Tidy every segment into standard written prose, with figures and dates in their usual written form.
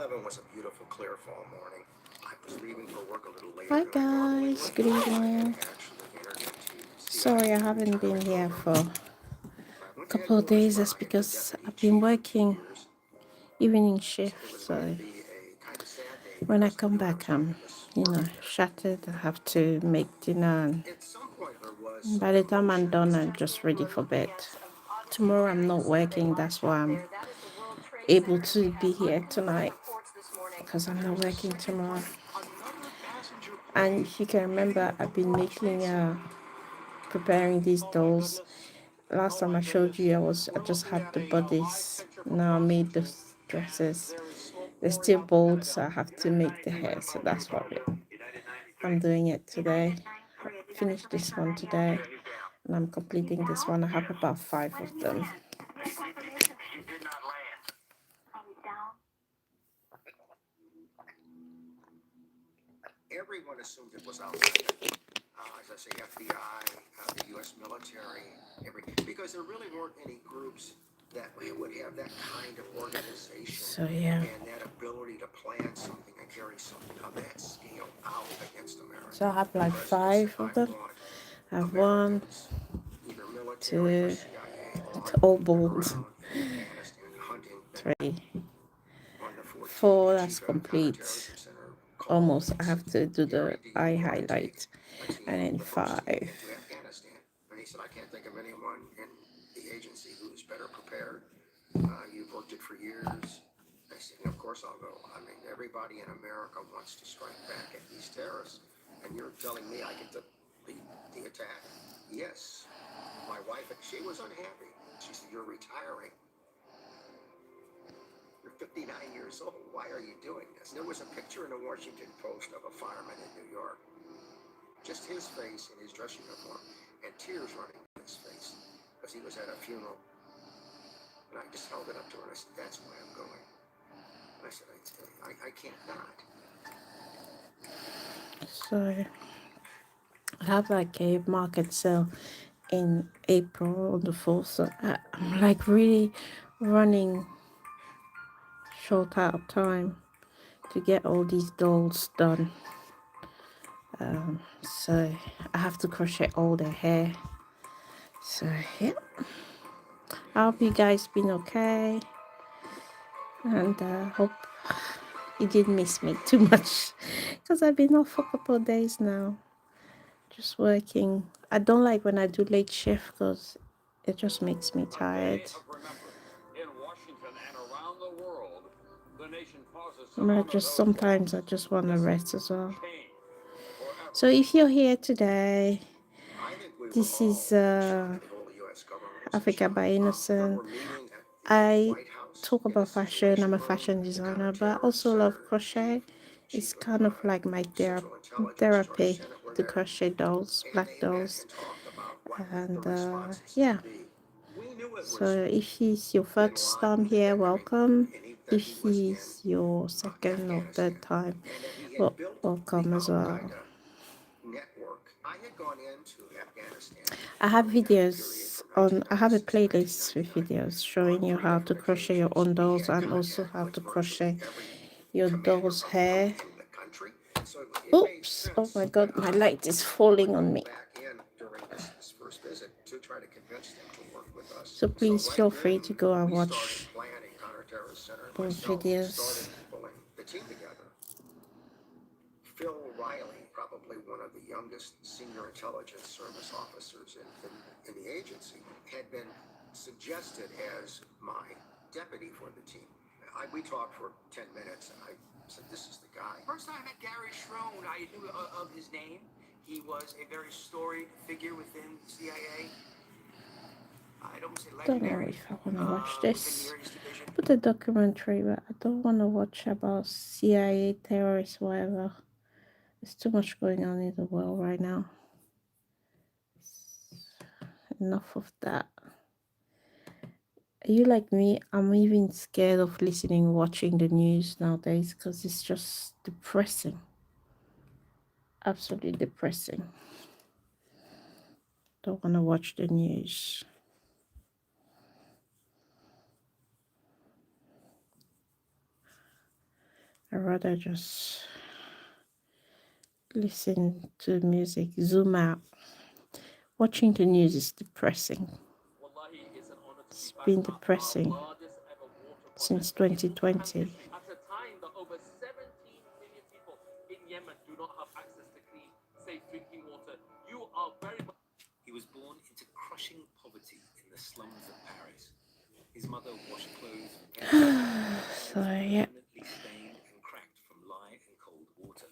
9/11 was a beautiful, clear fall morning. I was leaving for work a little later Hi than I normally guys, would. good I had evening. actually entered into the Sorry I CIA haven't been retirement here program. for a I went to couple of headquarters days. where That's I had been because deputy I've been chief for 2 working years. evening It shift. was going to So be a kind of sad day when I because I come knew I back, was leaving this work there. shattered. I have to make dinner, and At some point, there was some by the time I'm commotion. done, I'm just ready for bed. Tomorrow I'm not working. That's why I'm able to be here tonight, because I'm not working tomorrow. And if you can remember, I've been making preparing these dolls. Last time I showed you, I just had the bodies. Now I made the dresses. They're still bold, so I have to make the hair. So that's what I'm doing it today. I finished this one today, and I'm completing this one. I have about 5 of them. Everyone assumed it was Al Qaeda. As I say, FBI, the U.S. military, because there really weren't any groups that would have that kind of organization. So yeah. And that ability to plan something and carry something of that scale out against America. So I have like 5 of them. I have 1, 2, it's all bold. 3, 4, that's complete. Almost. I have to do the eye highlight. And then 5. And he said, I can't think of anyone in the agency who's better prepared. You've worked it for years. I said, of course I'll go. I mean, everybody in America wants to strike back at these terrorists. And you're telling me I get to lead the attack? Yes. My wife, she was unhappy. She said, you're retiring. You're 59 years old. Why are you doing this? There was a picture in the Washington Post of a fireman in New York. Just his face in his dress uniform and tears running down his face because he was at a funeral. And I just held it up to her and I said, that's why I'm going. And I said, I can't not. So I have like a market sale in April on the 4th. So I'm like really running short out of time to get all these dolls done. So I have to crochet all their hair. So yeah, I hope you guys been okay, and hope you didn't miss me too much because I've been off for a couple of days now, just working. I don't like when I do late shift because it just makes me tired. Sometimes I just want to rest as well. So if you're here today, this is Africa by Innocent. I talk about fashion. I'm a fashion designer, but I also love crochet. It's kind of like my therapy to crochet dolls, black dolls. And yeah. So if it's your first time here, welcome. If it's your second or third time, well, welcome as well. I have videos on, I have a playlist with videos showing you how to crochet your own dolls and also how to crochet your doll's hair. Oops, oh my god, my light is falling on me. So please feel free to go and watch those videos. Phil Riley, probably one of the youngest senior intelligence service officers in the agency, had been suggested as my deputy for the team. We talked for 10 minutes, and I said, this is the guy. First time I met Gary Schroen, I knew of his name. He was a very storied figure within the CIA. I don't know if I want to watch this. Put a documentary, but I don't want to watch about CIA terrorists, whatever. There's too much going on in the world right now. Enough of that. Are you like me? I'm even scared of listening, watching the news nowadays because it's just depressing. Absolutely depressing. Don't want to watch the news. I rather just listen to music, zoom out. Watching the news is depressing. It's been depressing since 2020. He was born into crushing poverty in the slums of Paris. His mother washed clothes for pennies, So yeah. permanently stained and cracked from lye and cold water.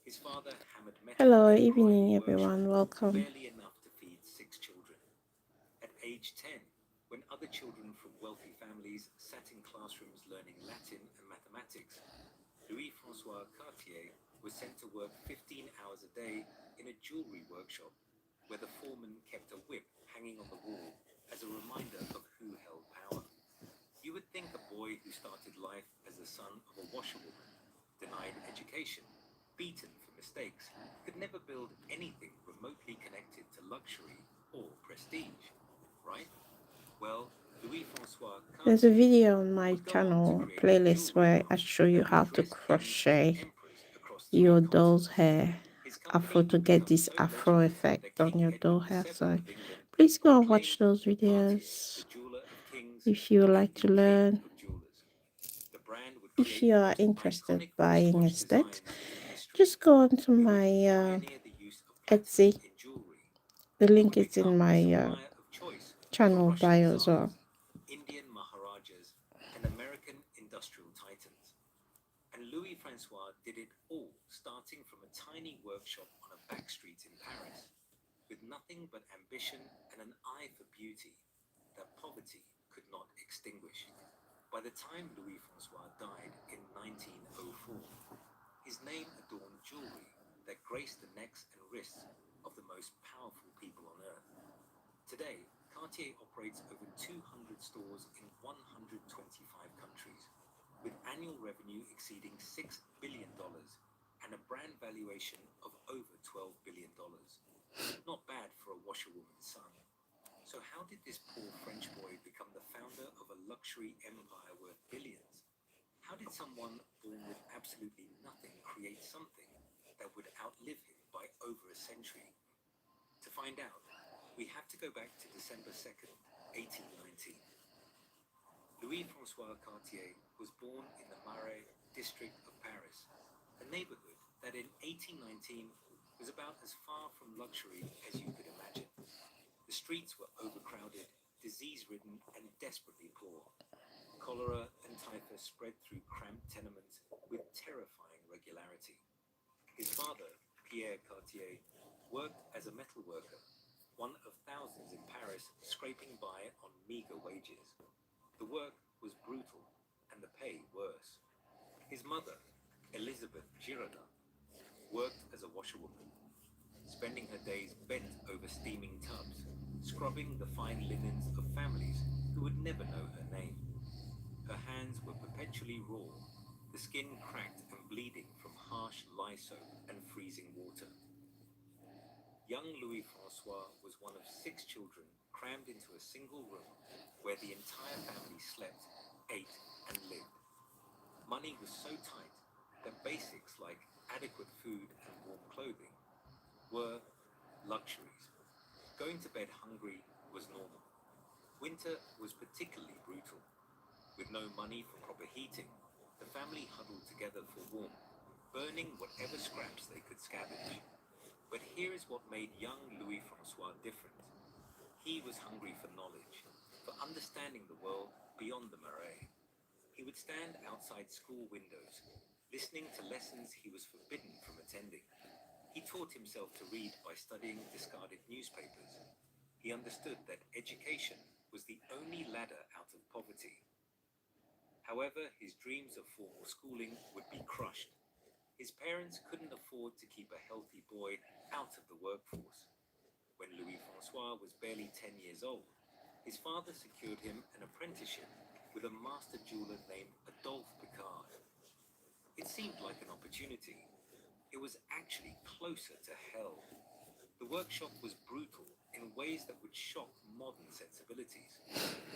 His father hammered metal Hello, in a evening grimy everyone. workshop, Welcome. barely enough to feed 6 children. At age 10, when other children from wealthy families sat in classrooms learning Latin and mathematics, Louis-François Cartier was sent to work 15 hours a day in a jewelry workshop where the foreman kept a whip hanging on the wall as a reminder of who held power. You would think a boy who started life as the son of a washerwoman, denied education, beaten for mistakes, could never build anything remotely connected to luxury or prestige, right? Well, Louis-François There's a Cartier video on my would go on to channel create playlist jewelry where I show you that would how to dress kings and crochet emperors across 3 your doll's continents. hair His afro company to would get become this so afro legendary effect that on King your doll Edward hair. VII So of England please go and watch proclaimed those Cartier videos the jeweler of kings if you would and like the to king learn. of jewelers. The brand would If create you the are most interested iconic buying a wristwatch set, designs in history. just go onto It would my pioneer the use of platinum Etsy. in jewelry. The It link would is in become the my supplier of choice for channel Russian bio as well. tsars, Indian maharajas, and American industrial titans. And Louis Francois did it all, starting from a tiny workshop on a back street in Paris, with nothing but ambition and an eye for beauty that poverty could not extinguish. By the time Louis Francois died in 1904, his name adorned jewelry that graced the necks and wrists of the most powerful people on earth. Today, Cartier operates over 200 stores in 125 countries, with annual revenue exceeding $6 billion and a brand valuation of over $12 billion. Not bad for a washerwoman's son. So how did this poor French boy become the founder of a luxury empire worth billions? How did someone born with absolutely nothing create something that would outlive him by over a century? To find out, we have to go back to December 2nd, 1819. Louis-François Cartier was born in the Marais district of Paris, a neighborhood that in 1819 was about as far from luxury as you could imagine. The streets were overcrowded, disease-ridden, and desperately poor. Cholera and typhus spread through cramped tenements with terrifying regularity. His father, Pierre Cartier, worked as a metal worker, one of thousands in Paris scraping by on meager wages. The work was brutal and the pay worse. His mother, Elizabeth Girardin, worked as a washerwoman, spending her days bent over steaming tubs, scrubbing the fine linens of families who would never know her name. Her hands were perpetually raw, the skin cracked and bleeding from harsh lye soap and freezing water. Young Louis Francois was one of 6 children crammed into a single room where the entire family slept, ate, and lived. Money was so tight that basics like adequate food and warm clothing were luxuries. Going to bed hungry was normal. Winter was particularly brutal. With no money for proper heating, the family huddled together for warmth, burning whatever scraps they could scavenge. But here is what made young Louis Francois different. He was hungry for knowledge, for understanding the world beyond the Marais. He would stand outside school windows, listening to lessons he was forbidden from attending. He taught himself to read by studying discarded newspapers. He understood that education was the only ladder out of poverty. However, his dreams of formal schooling would be crushed. His parents couldn't afford to keep a healthy boy out of the workforce. When Louis Francois was barely 10 years old, his father secured him an apprenticeship with a master jeweler named Adolphe Picard. It seemed like an opportunity. It was actually closer to hell. The workshop was brutal in ways that would shock modern sensibilities.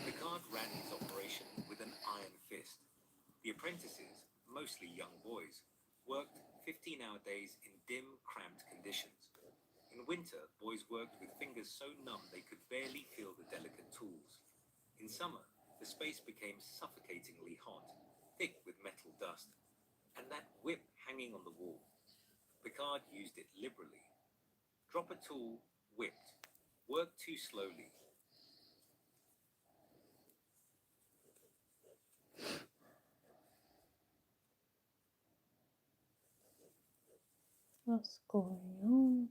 Picard ran his operation with an iron fist. The apprentices, mostly young boys, worked 15-hour days in dim, cramped conditions. In winter, boys worked with fingers so numb they could barely feel the delicate tools. In summer, the space became suffocatingly hot, thick with metal dust, and that whip hanging on the wall. Picard used it liberally. Drop a tool, whipped. Work too slowly. What's going on?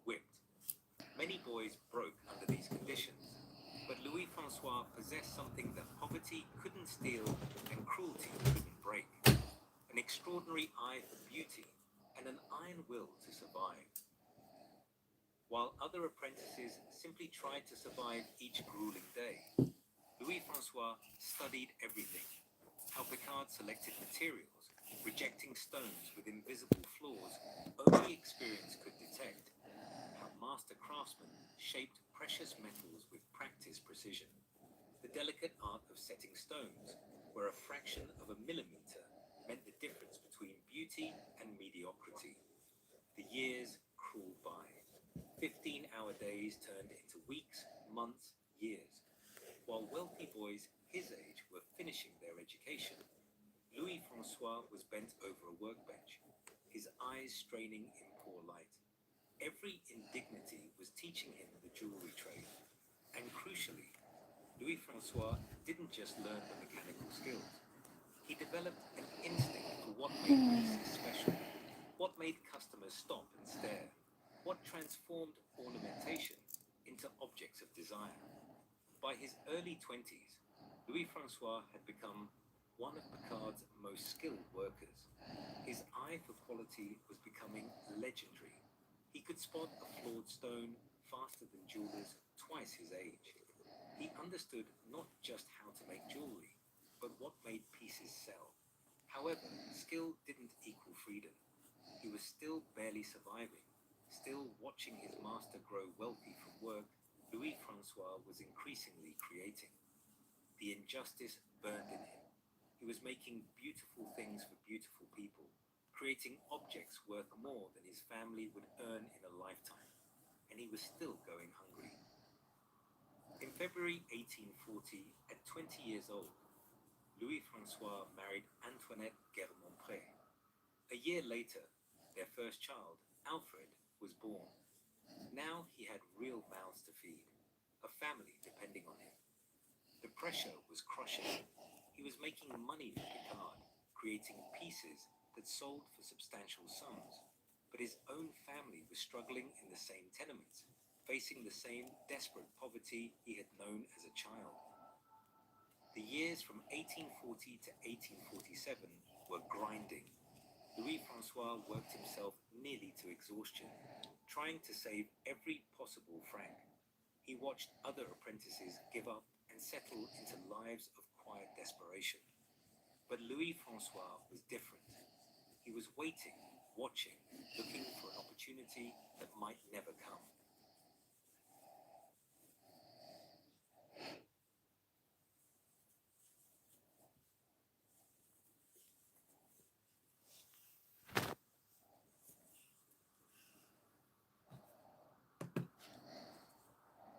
Whipped. Many boys broke under these conditions, but Louis-Francois possessed something that poverty couldn't steal and cruelty couldn't break. An extraordinary eye for beauty and an iron will to survive. While other apprentices simply tried to survive each grueling day, Louis-Francois studied everything. How Picard selected materials, rejecting stones with invisible flaws only experience could detect. How master craftsmen shaped precious metals with practiced precision. The delicate art of setting stones, where a fraction of a millimeter meant the difference between beauty and mediocrity. The years crawled by. 15-hour days turned into weeks, months, years. While wealthy boys his age were finishing their education, Louis-Francois was bent over a workbench, his eyes straining in poor light. Every indignity was teaching him the jewelry trade. And crucially, Louis-Francois didn't just learn the mechanical skills. He developed an instinct for what made pieces special, what made customers stop and stare, what transformed ornamentation into objects of desire. By his early 20s, Louis-Francois had become one of Picard's most skilled workers. His eye for quality was becoming legendary. He could spot a flawed stone faster than jewelers twice his age. He understood not just how to make jewelry, but what made pieces sell. However, skill didn't equal freedom. He was still barely surviving. Still watching his master grow wealthy from work, Louis-Francois was increasingly creating. The injustice burned in him. He was making beautiful things for beautiful people, creating objects worth more than his family would earn in a lifetime. And he was still going hungry. In February 1840, at 20 years old, Louis-Francois married Antoinette Guermont-Pré. A year later, their first child, Alfred, was born. Now he had real mouths to feed, a family depending on him. The pressure was crushing. He was making money for Picard, creating pieces that sold for substantial sums. But his own family was struggling in the same tenements, facing the same desperate poverty he had known as a child. The years from 1840 to 1847 were grinding. Louis-Francois worked himself nearly to exhaustion, trying to save every possible franc. He watched other apprentices give up and settle into lives of quiet desperation. But Louis-Francois was different. He was waiting, watching, looking for an opportunity that might never come.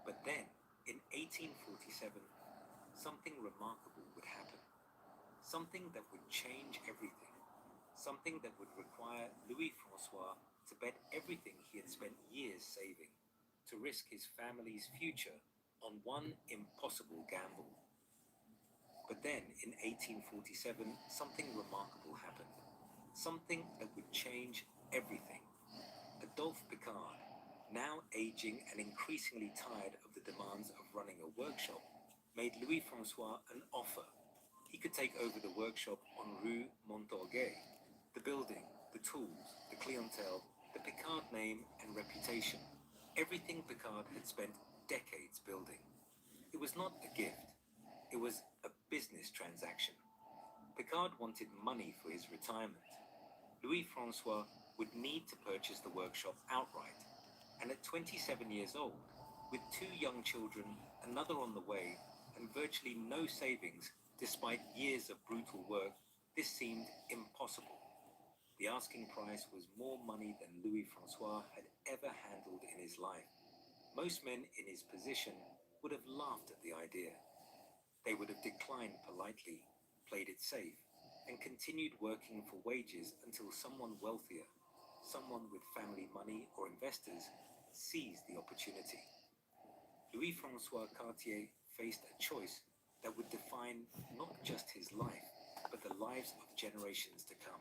But then, in 1847, something remarkable would happen. Something that would change everything. Something that would require Louis-Francois to bet everything he had spent years saving, to risk his family's future on one impossible gamble. But then, in 1847, something remarkable happened. Something that would change everything. Adolphe Picard, now aging and increasingly tired of the demands of running a workshop, made Louis-Francois an offer. He could take over the workshop on Rue Montorgueil. The building, the tools, the clientele, the Picard name and reputation. Everything Picard had spent decades building. It was not a gift. It was a business transaction. Picard wanted money for his retirement. Louis-Francois would need to purchase the workshop outright. And at 27 years old, with 2 young children, another on the way, and virtually no savings, Despite years of brutal work, this seemed impossible. The asking price was more money than Louis Francois had ever handled in his life. Most men in his position would have laughed at the idea. They would have declined politely, played it safe, and continued working for wages until someone wealthier, someone with family money or investors, seized the opportunity. Louis-François Cartier faced a choice that would define not just his life, but the lives of generations to come.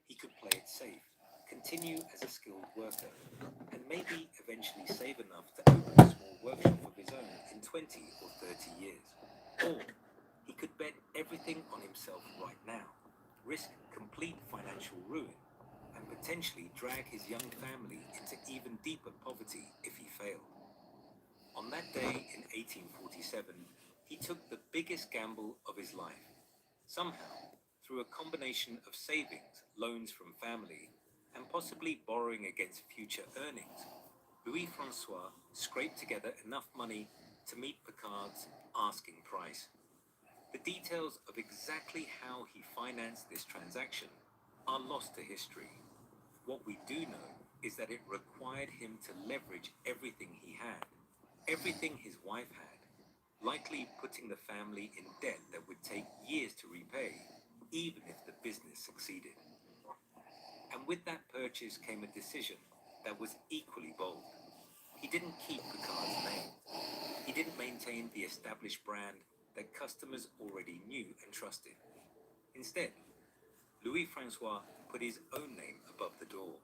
He could play it safe, continue as a skilled worker, and maybe eventually save enough to open a small workshop of his own in 20 or 30 years. Or he could bet everything on himself right now, risk complete financial ruin, and potentially drag his young family into even deeper poverty if he failed. On that day in 1847, he took the biggest gamble of his life. Somehow, through a combination of savings, loans from family, and possibly borrowing against future earnings, Louis-François scraped together enough money to meet Picard's asking price. The details of exactly how he financed this transaction are lost to history. What we do know is that it required him to leverage everything he had, everything his wife had, likely putting the family in debt that would take years to repay, even if the business succeeded. And with that purchase came a decision that was equally bold. He didn't keep Picard's name. He didn't maintain the established brand that customers already knew and trusted. Instead, Louis-François put his own name above the door.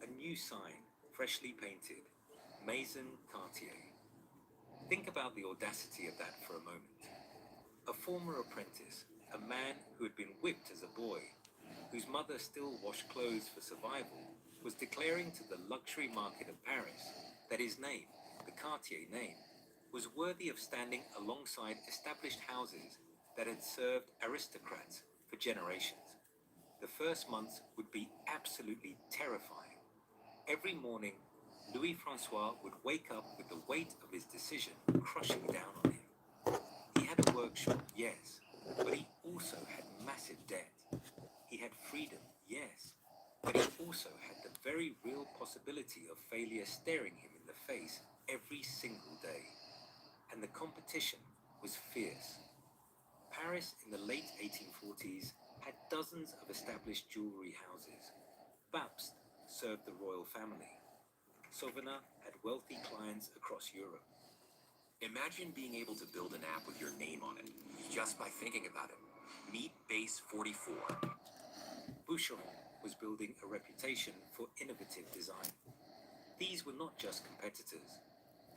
A new sign, freshly painted, Maison Cartier. Think about the audacity of that for a moment. A former apprentice, a man who had been whipped as a boy, whose mother still washed clothes for survival, was declaring to the luxury market of Paris that his name, the Cartier name, was worthy of standing alongside established houses that had served aristocrats for generations. The first months would be absolutely terrifying. Every morning, Louis-François would wake up with the weight of his decision crushing down on him. He had a workshop, yes, but he also had massive debt. He had freedom, yes, but he also had the very real possibility of failure staring him in the face every single day. And the competition was fierce. Paris in the late 1840s had dozens of established jewelry houses. Pabst served the royal family. Sauvignon had wealthy clients across Europe. Imagine being able to build an app with your name on it, just by thinking about it. Meet Base 44. Boucheron was building a reputation for innovative design. These were not just competitors.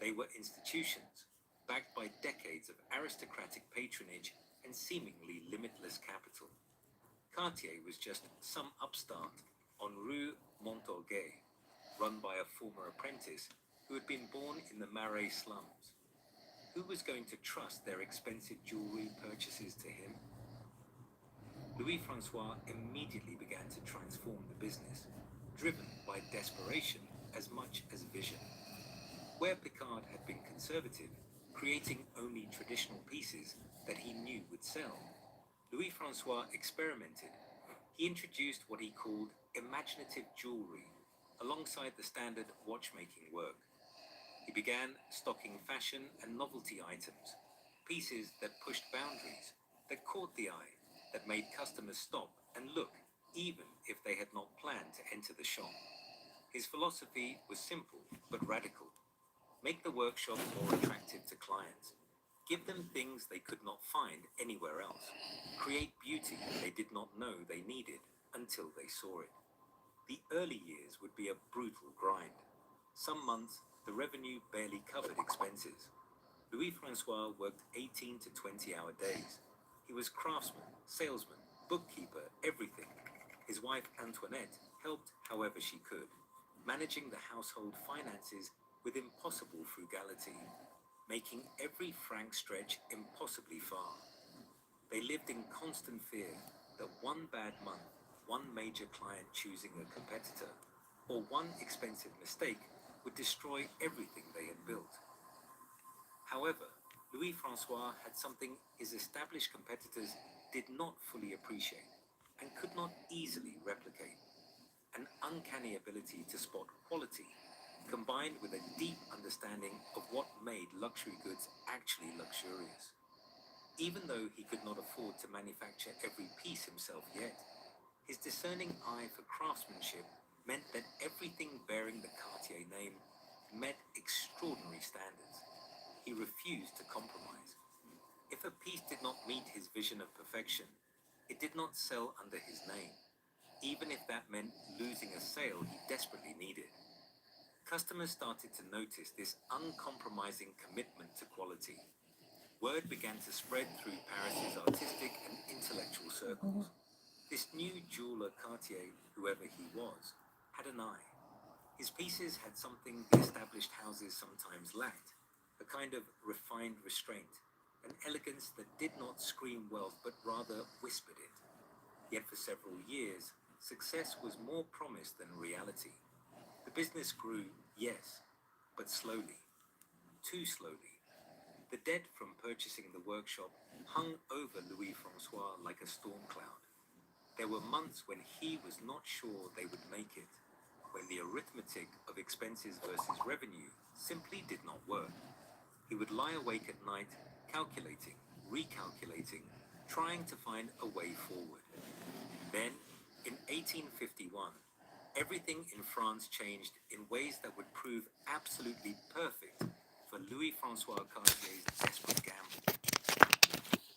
They were institutions, backed by decades of aristocratic patronage and seemingly limitless capital. Cartier was just some upstart on Rue Montorgueil, run by a former apprentice who had been born in the Marais slums. Who was going to trust their expensive jewelry purchases to him? Louis-François immediately began to transform the business, driven by desperation as much as vision. Where Picard had been conservative, creating only traditional pieces that he knew would sell, Louis-François experimented. He introduced what he called imaginative jewelry, alongside the standard watchmaking work. He began stocking fashion and novelty items, pieces that pushed boundaries, that caught the eye, that made customers stop and look, even if they had not planned to enter the shop. His philosophy was simple but radical. Make the workshop more attractive to clients. Give them things they could not find anywhere else. Create beauty they did not know they needed until they saw it. The early years would be a brutal grind. Some months, the revenue barely covered expenses. Louis-François worked 18 to 20-hour days. He was craftsman, salesman, bookkeeper, everything. His wife Antoinette helped however she could, managing the household finances with impossible frugality, making every franc stretch impossibly far. They lived in constant fear that one bad month, one major client choosing a competitor, or one expensive mistake would destroy everything they had built. However, Louis-François had something his established competitors did not fully appreciate and could not easily replicate: an uncanny ability to spot quality, combined with a deep understanding of what made luxury goods actually luxurious. Even though he could not afford to manufacture every piece himself yet, his discerning eye for craftsmanship meant that everything bearing the Cartier name met extraordinary standards. He refused to compromise. If a piece did not meet his vision of perfection, it did not sell under his name, even if that meant losing a sale he desperately needed. Customers started to notice this uncompromising commitment to quality. Word began to spread through Paris's artistic and intellectual circles. This new jeweler Cartier, whoever he was, had an eye. His pieces had something the established houses sometimes lacked: a kind of refined restraint, an elegance that did not scream wealth but rather whispered it. Yet for several years, success was more promise than reality. The business grew, yes, but slowly, too slowly. The debt from purchasing the workshop hung over Louis-François like a storm cloud. There were months when he was not sure they would make it, when the arithmetic of expenses versus revenue simply did not work. He would lie awake at night, calculating, recalculating, trying to find a way forward. Then, in 1851, everything in France changed in ways that would prove absolutely perfect for Louis-François Cartier's desperate gamble.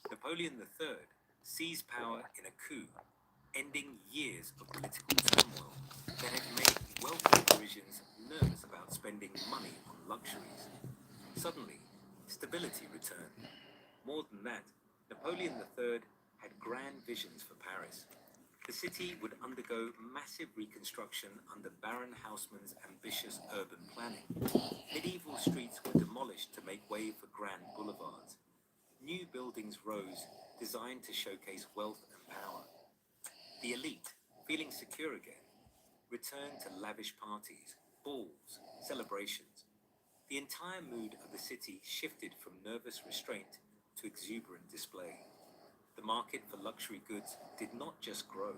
Napoleon III seized power in a coup, ending years of political turmoil that had made wealthy Parisians nervous about spending money on luxuries. Suddenly, stability returned. More than that, Napoleon III had grand visions for Paris. The city would undergo massive reconstruction under Baron Haussmann's ambitious urban planning. Medieval streets were demolished to make way for grand boulevards. New buildings rose, designed to showcase wealth and power. The elite, feeling secure again, returned to lavish parties, balls, celebrations. The entire mood of the city shifted from nervous restraint to exuberant display. The market for luxury goods did not just grow,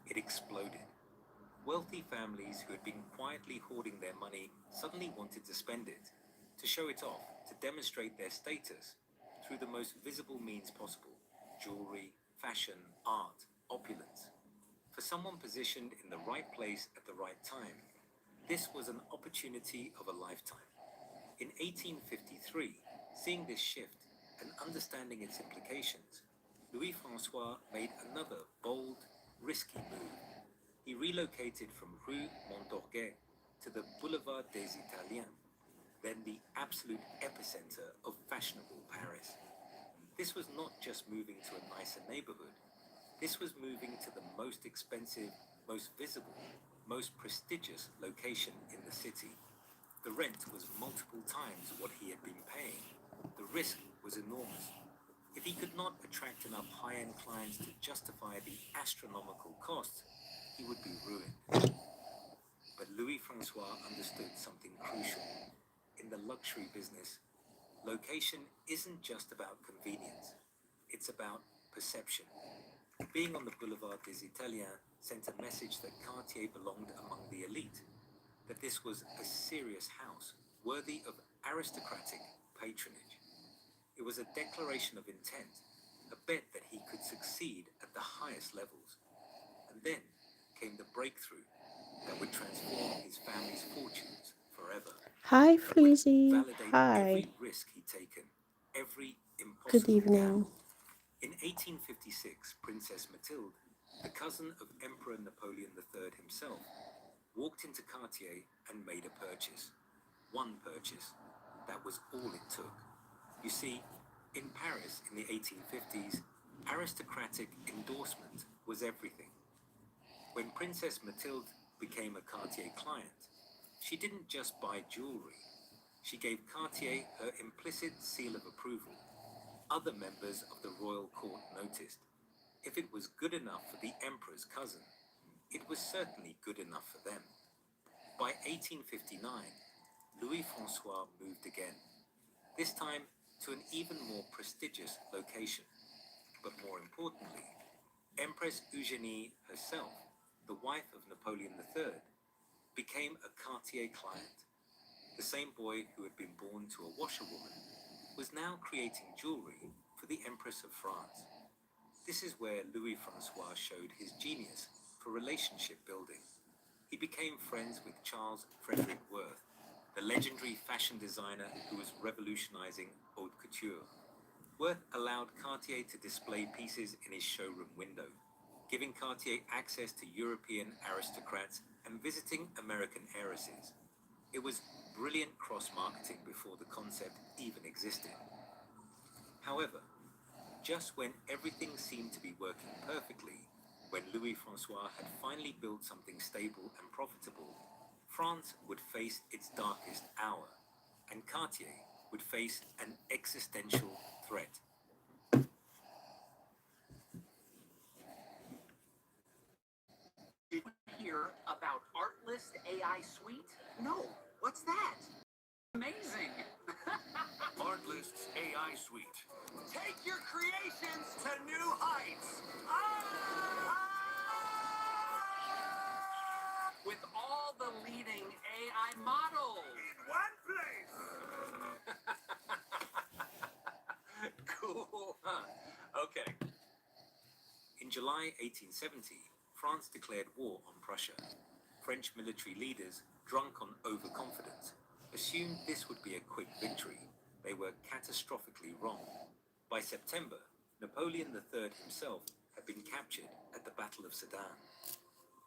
it exploded. Wealthy families who had been quietly hoarding their money suddenly wanted to spend it, to show it off, to demonstrate their status through the most visible means possible: jewelry, fashion, art, opulence. For someone positioned in the right place at the right time, this was an opportunity of a lifetime. In 1853, seeing this shift and understanding its implications, Louis-François made another bold, risky move. He relocated from Rue Montorgueil to the Boulevard des Italiens, then the absolute epicenter of fashionable Paris. This was not just moving to a nicer neighborhood. This was moving to the most expensive, most visible, most prestigious location in the city. The rent was multiple times what he had been paying. The risk was enormous. If he could not attract enough high-end clients to justify the astronomical costs, he would be ruined. But Louis-François understood something crucial. In the luxury business, location isn't just about convenience. It's about perception. Being on the Boulevard des Italiens sent a message that Cartier belonged among the elite, that this was a serious house, worthy of aristocratic patronage. It was a declaration of intent, a bet that he could succeed at the highest levels. And then came the breakthrough that would transform his family's fortunes forever. Hi, That would Flizzy. validate Hi. every risk he'd taken, every Good impossible evening. gamble. In 1856, Princess Mathilde, the cousin of Emperor Napoleon III himself, walked into Cartier and made a purchase. One purchase. That was all it took. You see, in Paris in the 1850s, aristocratic endorsement was everything. When Princess Mathilde became a Cartier client, she didn't just buy jewelry. She gave Cartier her implicit seal of approval. Other members of the royal court noticed. If it was good enough for the emperor's cousin, it was certainly good enough for them. By 1859, Louis-François moved again. This time, to an even more prestigious location. But more importantly, Empress Eugenie herself, the wife of Napoleon III, became a Cartier client. The same boy who had been born to a washerwoman was now creating jewelry for the Empress of France. This is where Louis Francois showed his genius for relationship building. He became friends with Charles Frederick Worth, the legendary fashion designer who was revolutionizing haute couture. Worth allowed Cartier to display pieces in his showroom window, giving Cartier access to European aristocrats and visiting American heiresses. It was brilliant cross-marketing before the concept even existed. However, just when everything seemed to be working perfectly, when Louis Francois had finally built something stable and profitable, France would face its darkest hour, and Cartier would face an existential threat. Did you hear about Artlist AI Suite? No, what's that? Amazing! Artlist's AI Suite. Take your creations to new heights! With all the leading AI models! In one place! Cool, huh? Okay. In July 1870, France declared war on Prussia. French military leaders, drunk on overconfidence, assumed this would be a quick victory. They were catastrophically wrong. By September, Napoleon III himself had been captured at the Battle of Sedan.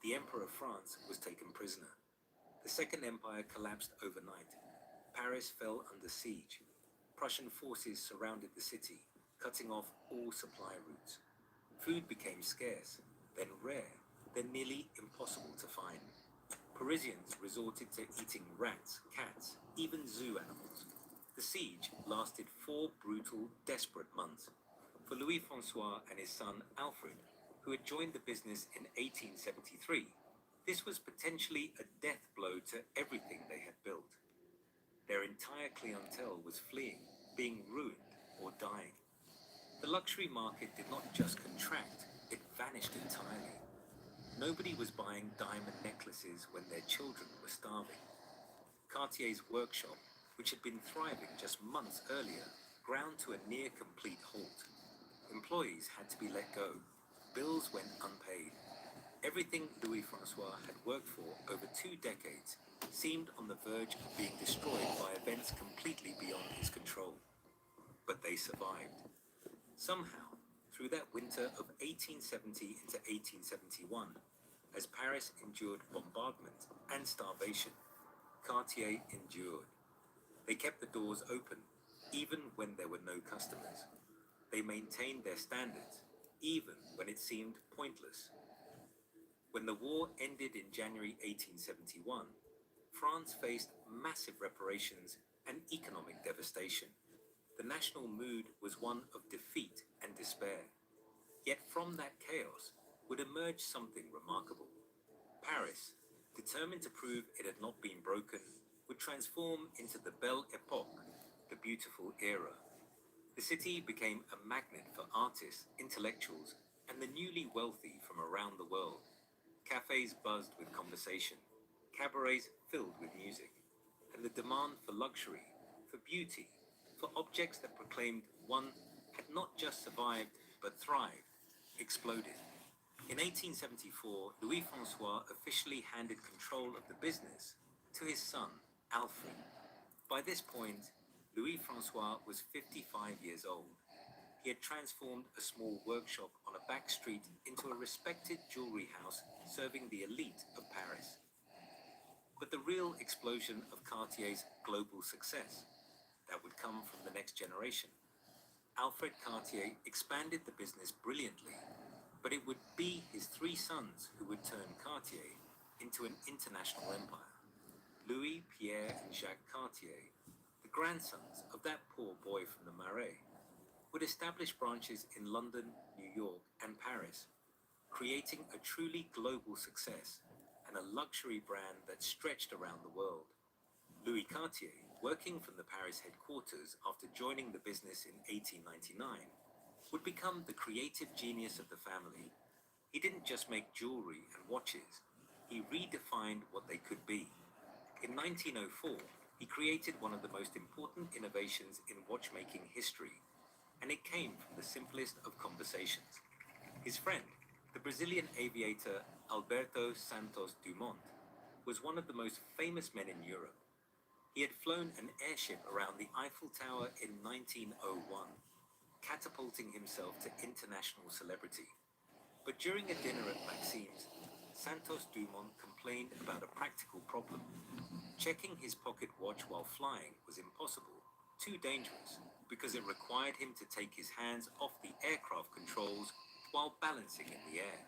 The Emperor of France was taken prisoner. The Second Empire collapsed overnight. Paris fell under siege. Prussian forces surrounded the city, cutting off all supply routes. Food became scarce, then rare, then nearly impossible to find. Parisians resorted to eating rats, cats, even zoo animals. The siege lasted 4 brutal, desperate months. For Louis Francois and his son Alfred, who had joined the business in 1873, this was potentially a death blow to everything they had built. Their entire clientele was fleeing, being ruined, or dying. The luxury market did not just contract, it vanished entirely. Nobody was buying diamond necklaces when their children were starving. Cartier's workshop, which had been thriving just months earlier, ground to a near-complete halt. Employees had to be let go. Bills went unpaid. Everything Louis Francois had worked for over 2 decades seemed on the verge of being destroyed by events completely beyond his control. But they survived. Somehow, through that winter of 1870 into 1871, as Paris endured bombardment and starvation, Cartier endured. They kept the doors open, even when there were no customers. They maintained their standards, even when it seemed pointless. When the war ended in January 1871, France faced massive reparations and economic devastation. The national mood was one of defeat and despair. Yet from that chaos would emerge something remarkable. Paris, determined to prove it had not been broken, would transform into the Belle Époque, the beautiful era. The city became a magnet for artists, intellectuals, and the newly wealthy from around the world. Cafes buzzed with conversation, cabarets filled with music, and the demand for luxury, for beauty, for objects that proclaimed one had not just survived but thrived, exploded. In 1874, Louis Francois officially handed control of the business to his son, Alfred. By this point, Louis Francois was 55 years old. He had transformed a small workshop on a back street into a respected jewelry house serving the elite of Paris. But the real explosion of Cartier's global success, that would come from the next generation. Alfred Cartier expanded the business brilliantly, but it would be his 3 sons who would turn Cartier into an international empire. Louis, Pierre, and Jacques Cartier, the grandsons of that poor boy from the Marais, would establish branches in London, New York, and Paris, creating a truly global success and a luxury brand that stretched around the world. Louis Cartier, working from the Paris headquarters after joining the business in 1899, would become the creative genius of the family. He didn't just make jewelry and watches, he redefined what they could be. In 1904, he created one of the most important innovations in watchmaking history, and it came from the simplest of conversations. His friend, the Brazilian aviator Alberto Santos Dumont, was one of the most famous men in Europe. He had flown an airship around the Eiffel Tower in 1901, catapulting himself to international celebrity. But during a dinner at Maxime's, Santos Dumont complained about a practical problem. Checking his pocket watch while flying was impossible, too dangerous, because it required him to take his hands off the aircraft controls while balancing in the air.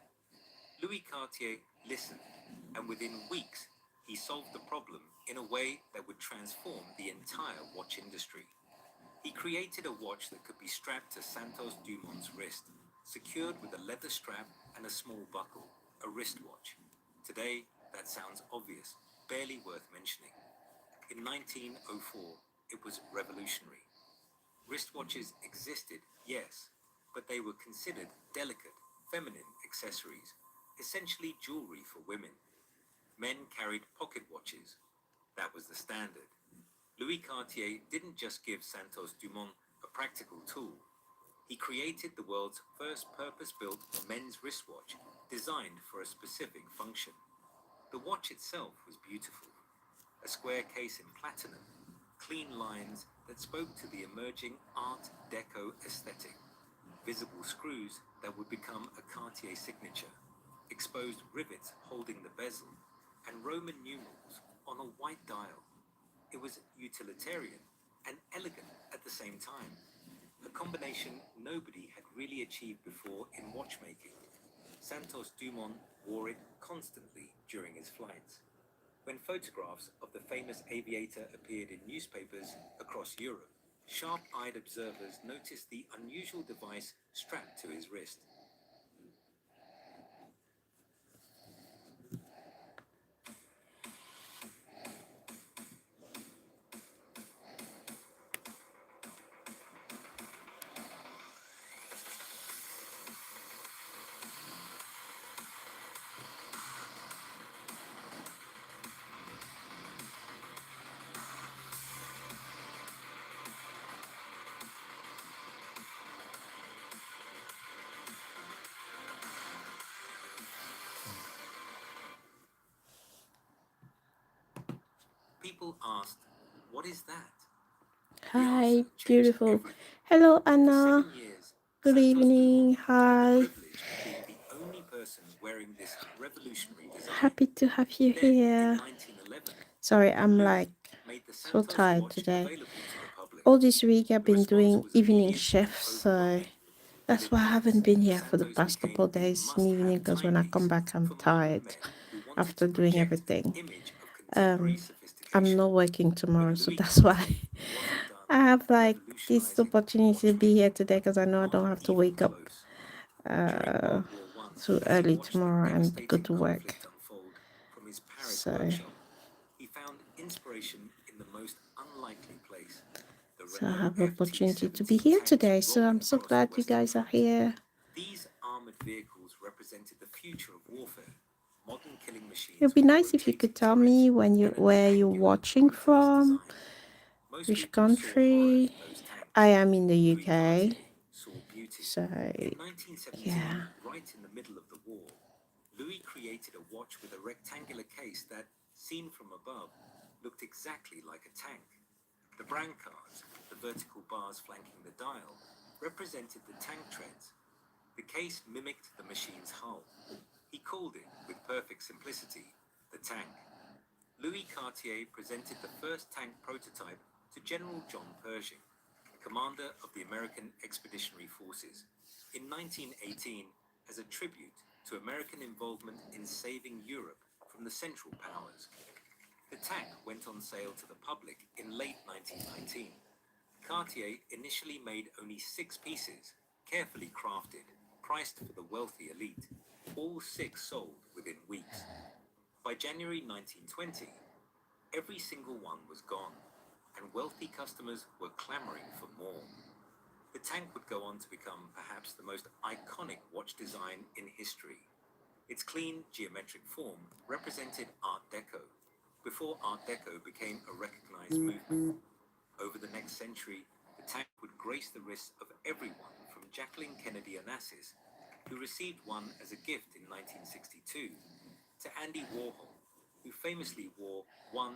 Louis Cartier listened, and within weeks, he solved the problem in a way that would transform the entire watch industry. He created a watch that could be strapped to Santos Dumont's wrist, secured with a leather strap and a small buckle, a wristwatch. Today, that sounds obvious, barely worth mentioning. In 1904, it was revolutionary. Wristwatches existed, yes, but they were considered delicate, feminine accessories, essentially jewelry for women. Men carried pocket watches. That was the standard. Louis Cartier didn't just give Santos Dumont a practical tool. He created the world's first purpose-built men's wristwatch designed for a specific function. The watch itself was beautiful. A square case in platinum, clean lines that spoke to the emerging Art Deco aesthetic, visible screws that would become a Cartier signature, exposed rivets holding the bezel, and Roman numerals on a white dial. It was utilitarian and elegant at the same time, a combination nobody had really achieved before in watchmaking. Santos Dumont wore it constantly during his flights. When photographs of the famous aviator appeared in newspapers across Europe, sharp-eyed observers noticed the unusual device strapped to his wrist. People asked, "What is that?" The Hi, answer changed beautiful. everything. Hello, For Anna. 7 years, Good Santos evening. Dumont had Hi. the privilege of being the only person wearing this revolutionary design. Happy to have you Then, in here. 1911, Sorry, I'm Louis like made the so Santos tired watch today. available to the public. All this week I've The been response doing was evening immediate shifts, and so overwhelming. that's Within why I months, haven't been here for the Santos past became couple of the days in the must-have evening because when I come timepiece back I'm for modern tired men who wanted after to doing project everything. an image of contemporary I'm sophistication. not working tomorrow, But so Louis that's why Cartier wasn't done I have like this revolutionizing opportunity to be here watchmaking. today because I know I don't Not have to even wake up close. During uh, World War I, too as he early watched the tomorrow and go devastating to work. conflict unfold from his Paris So, workshop, he found inspiration in the most unlikely place. The so I Renault have the opportunity to be FT-17 here tanks today. So rolling I'm so across glad you Western guys are France. here. These armored vehicles represented the future of warfare. Modern killing It machines would be with nice if you rotating could tell turrets me when you and an where you're angular watching rudderless from, design. Most which people saw horror country. in those tanks. I am in the Louis UK, Cartier saw beauty. so In 1917, yeah. right in the middle of the war, Louis created a watch with a rectangular case that, seen from above, looked exactly like a tank. The brancard, the vertical bars flanking the dial, represented the tank treads. The case mimicked the machine's hull. He called it, with perfect simplicity, the tank. Louis Cartier presented the first tank prototype to General John Pershing, commander of the American Expeditionary Forces, in 1918 as a tribute to American involvement in saving Europe from the Central Powers. The tank went on sale to the public in late 1919. Cartier initially made only 6 pieces, carefully crafted, priced for the wealthy elite. All 6 sold within weeks. By January 1920, every single one was gone, and wealthy customers were clamoring for more. The tank would go on to become perhaps the most iconic watch design in history. Its clean, geometric form represented Art Deco, before Art Deco became a recognized movement. Over the next century, the tank would grace the wrists of everyone from Jacqueline Kennedy Onassis, who received one as a gift in 1962, to Andy Warhol, who famously wore one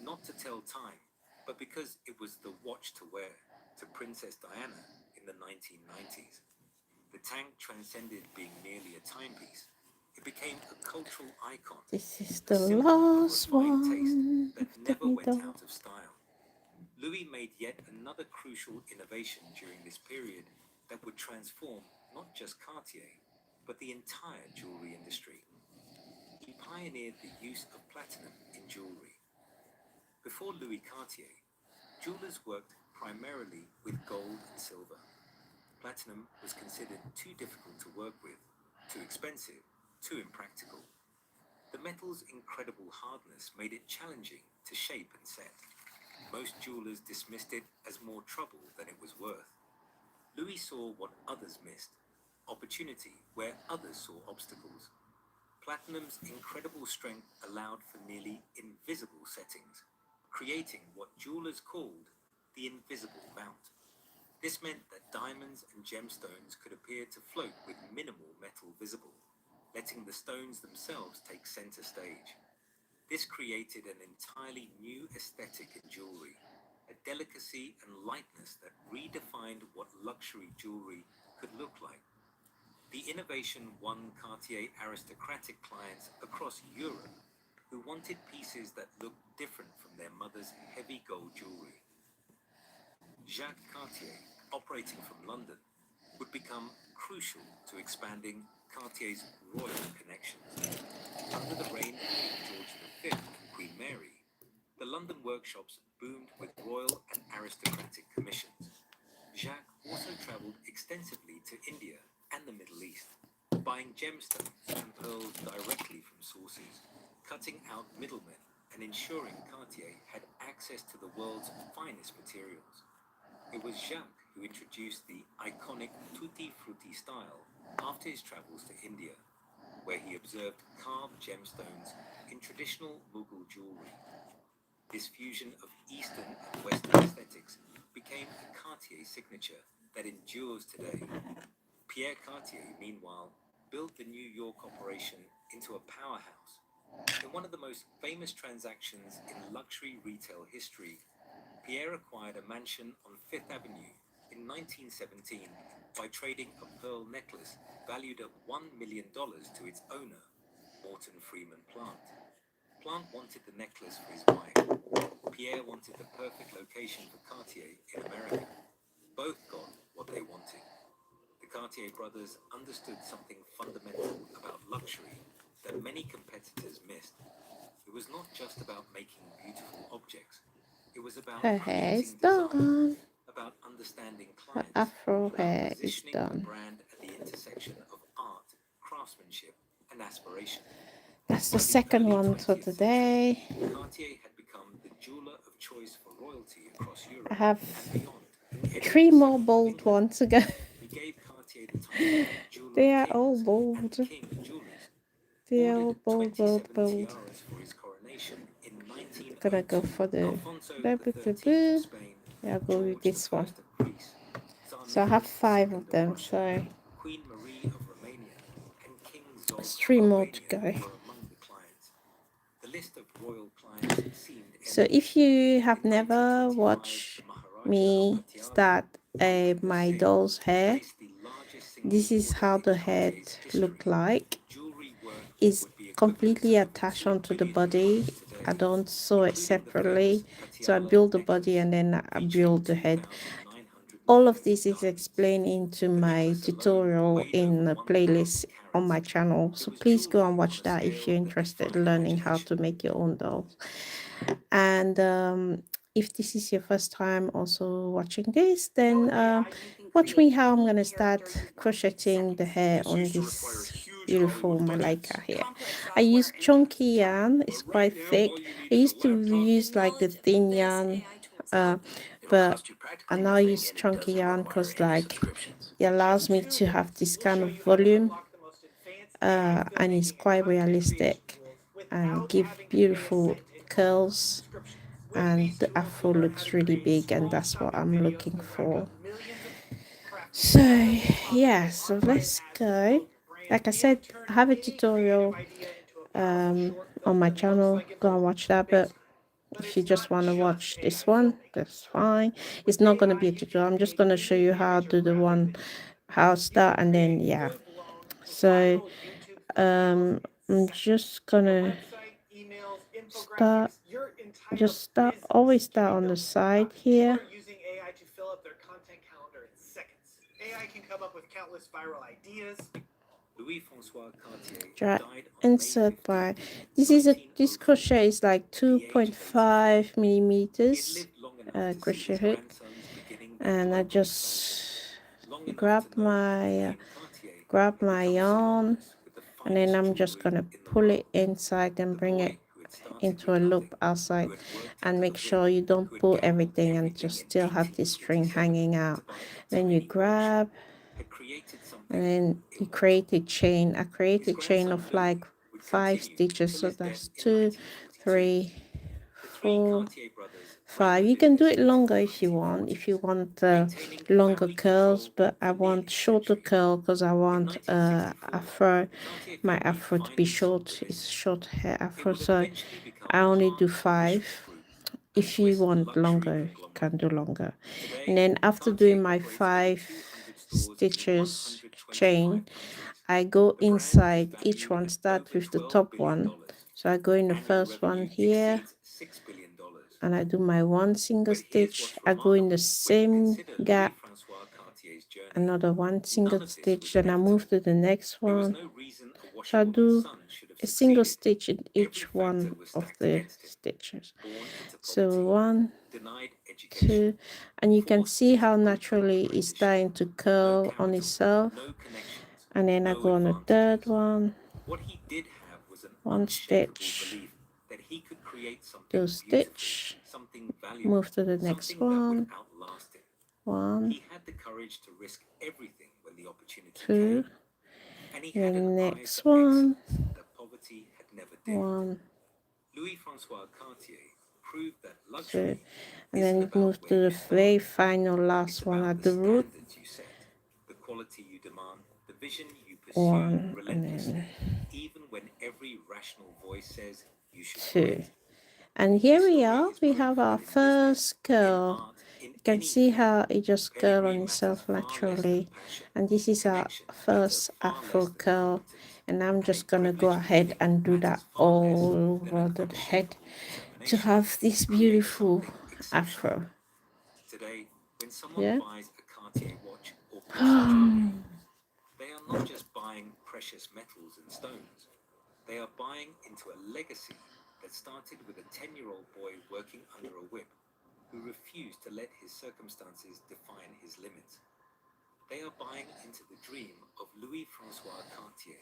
not to tell time, but because it was the watch to wear, to Princess Diana in the 1990s. The tank transcended being merely a timepiece. It became a cultural icon, This is a the symbol of last refined taste one that of the never went middle. out of style. Louis made yet another crucial innovation during this period that would transform not just Cartier, but the entire jewelry industry. He pioneered the use of platinum in jewelry. Before Louis Cartier, jewelers worked primarily with gold and silver. Platinum was considered too difficult to work with, too expensive, too impractical. The metal's incredible hardness made it challenging to shape and set. Most jewelers dismissed it as more trouble than it was worth. Louis saw what others missed, opportunity where others saw obstacles. Platinum's incredible strength allowed for nearly invisible settings, creating what jewelers called the invisible mount. This meant that diamonds and gemstones could appear to float with minimal metal visible, letting the stones themselves take center stage. This created an entirely new aesthetic in jewelry, a delicacy and lightness that redefined what luxury jewelry could look like. The innovation won Cartier aristocratic clients across Europe who wanted pieces that looked different from their mother's heavy gold jewelry. Jacques Cartier, operating from London, would become crucial to expanding Cartier's royal connections. Under the reign of King George V and Queen Mary, the London workshops boomed with royal and aristocratic commissions. Jacques also traveled extensively to India and the Middle East, buying gemstones and pearls directly from sources, cutting out middlemen and ensuring Cartier had access to the world's finest materials. It was Jacques who introduced the iconic tutti frutti style after his travels to India, where he observed carved gemstones in traditional Mughal jewelry. This fusion of Eastern and Western aesthetics became a Cartier signature that endures today. Pierre Cartier, meanwhile, built the New York operation into a powerhouse. In one of the most famous transactions in luxury retail history, Pierre acquired a mansion on Fifth Avenue in 1917 by trading a pearl necklace valued at $1 million to its owner, Morton Freeman Plant. Plant wanted the necklace for his wife. Pierre wanted the perfect location for Cartier in America. Both got what they wanted. The Cartier brothers understood something fundamental about luxury that many competitors missed. It was not just about making beautiful objects. It was about Her hair is creating design, done. about understanding Her clients, afro about hair is positioning the done. brand at the intersection of art, craftsmanship, and aspiration. That's the By the second early one for 20th today. century, Cartier had become the jeweler of choice for royalty across Europe I have and beyond. In every 3 more settlement of bold England, ones to go. he gave Cartier the title Jeweler They of are all Kings bold. and King of Jewelers. They are all Ordered bold, bold, 27 bold. tiaras for his coronation in Gonna go 1902. for the Alfonso blah, blah, blah, XIII of blah. Spain, Yeah, I'll go with George this I one. of Greece, Tsar So I have Nicholas 5 II of of them, Russia, so Queen Marie of Romania, and King Zog there's of 3 more to Albania go. were among the clients. The list of royal clients seemed So endless. if you have In never 1925, watched the Maharaja me of Patiala, start Henri my VI, doll's hair, placed the largest single this is order how in the head Cartier's look history. like. Jewelry worth It's would be equivalent completely to over attached $2 onto the billion body. today, I don't sew it including the separately. famous So I Patiala build the body necklace, and then I featuring build the head. 2,930 All of this is diamonds. explained into The my necklace alone tutorial weighed in over a 1,000 playlist on my carats. channel. It So was please go jewelry and on watch a that if scale you're that interested defied learning how imagination. to make your own dolls. And if this is your first time also watching this, then watch me how I'm gonna start crocheting the hair on this beautiful Malika here. I use chunky yarn, it's quite thick. I used to use like the thin yarn, but I now use chunky yarn because like it allows me to have this kind of volume, and it's quite realistic and give beautiful curls, and the afro looks really big, and that's what I'm looking for. So yeah, so let's go. Like I said, I have a tutorial on my channel, go and watch that. But if you just want to watch this one, that's fine. It's not going to be a tutorial, I'm just going to show you how to do the one, how to start, and then yeah. So I'm just gonna start, always start on the side here. AI can come up with countless viral ideas. Louis-François Cartier Try died on insert May 15th, by this crochet is like at the age of 2.5 He millimeters had lived long enough to see crochet his hook, grandsons beginning their and I global expansion, just long enough grab to know that the my name Cartier had become yarn, synonymous with the and then finest I'm jewelry just gonna in the pull world. it inside and The bring boy it who had started into with a loop nothing, outside, who had worked and under make the sure whip, you don't who had pull gambled everything and everything just in still have the string 1847 hanging out. to buy a Then you tiny workshop, grab, had created something and then you immortal. create a chain. I create His a chain grandson of Louis like would 5 continue stitches, till so his death that's in 2, 1942. 3, The three 4, Cartier brothers ran 5. the You can do business it longer until the if you want. 1940s, If you want maintaining longer family curls, control but I for nearly want a shorter century. curl because I In want 1964, afro, the Cartier my family afro to be finally sold the short. It's business. short hair It afro, would so eventually become I only part do of the 5. Richemont Group, a If you Swiss want luxury longer, you conglomerate. can do longer. Today, And then after Cartier doing my operates over 5 200 stores in stitches 125 chain, countries. I go The brand is inside each valued one, at start over with the $12 top billion. one. So I go in the Annual first one revenue here, exceeds $6 billion. and I do my one single But here's stitch. what's I go in the remarkable when you same consider gap, Louis-François Cartier's journey. another one single None of this stitch, was then I move to the next There was one. no reason a So I washerwoman's do son should have a single succeeded. stitch in Every each factor one was of stacked the against him. stitches. Born into So poverty, 1, denied education, 2, and you can forced see into how brutal naturally it's apprenticeship. starting to No curl on capital, itself. no connections, And then I no go on the third advantages. one, What he did have was an one unshakable stitch, belief that he could create something do beautiful, stitch, something valuable, move to the next something that would one, outlast him. 1, He had the courage to risk everything when the opportunity 2, came, and he the had an eye next for one, excellence that poverty had never dimmed. 1, Louis-François Cartier proved that 2, luxury and isn't then about move to where you the start, very final it's last one about at the the root, standards you set, the quality you demand, the vision you pursue 1, and relentlessly, then even when every rational voice says you should 2. quit. And His here we story are, is we have our proof that in business, first in curl. art, in You can any see field, how it just curl pedigree on matters itself far less than naturally. passion. And this is our Connections matter first far afro less than curl. competence. And I'm And a just gonna go privileged ahead ethic and do that matters far less all than an over the head unshakable to determination have this to create beautiful something exceptional. afro. Today, when someone Yeah. buys a Cartier watch or piece of jewelry, they are not just buying precious metals and stones. They are buying into a legacy that started with a 10-year-old boy working under a whip who refused to let his circumstances define his limits. They are buying into the dream of Louis-François Cartier,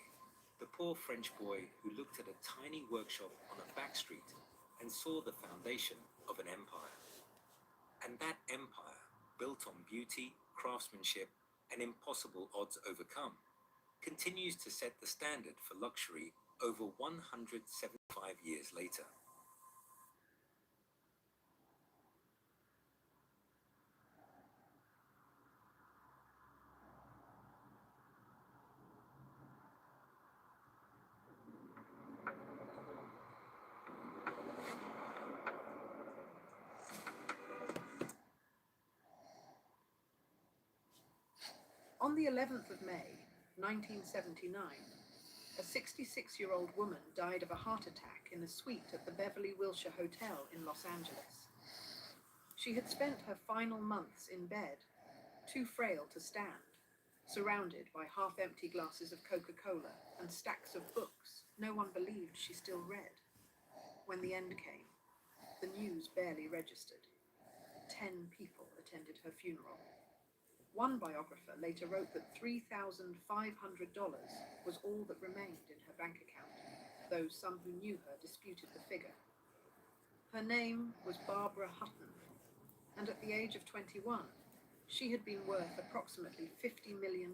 the poor French boy who looked at a tiny workshop on a back street and saw the foundation of an empire. And that empire, built on beauty, craftsmanship, and impossible odds overcome, continues to set the standard for luxury over 175 years later. On the 11th of May, 1979, a 66-year-old woman died of a heart attack in a suite at the Beverly Wilshire Hotel in Los Angeles. She had spent her final months in bed, too frail to stand, surrounded by half-empty glasses of Coca-Cola and stacks of books no one believed she still read. When the end came, the news barely registered. 10 people attended her funeral. One biographer later wrote that $3,500 was all that remained in her bank account, though some who knew her disputed the figure. Her name was Barbara Hutton, and at the age of 21, she had been worth approximately $50 million.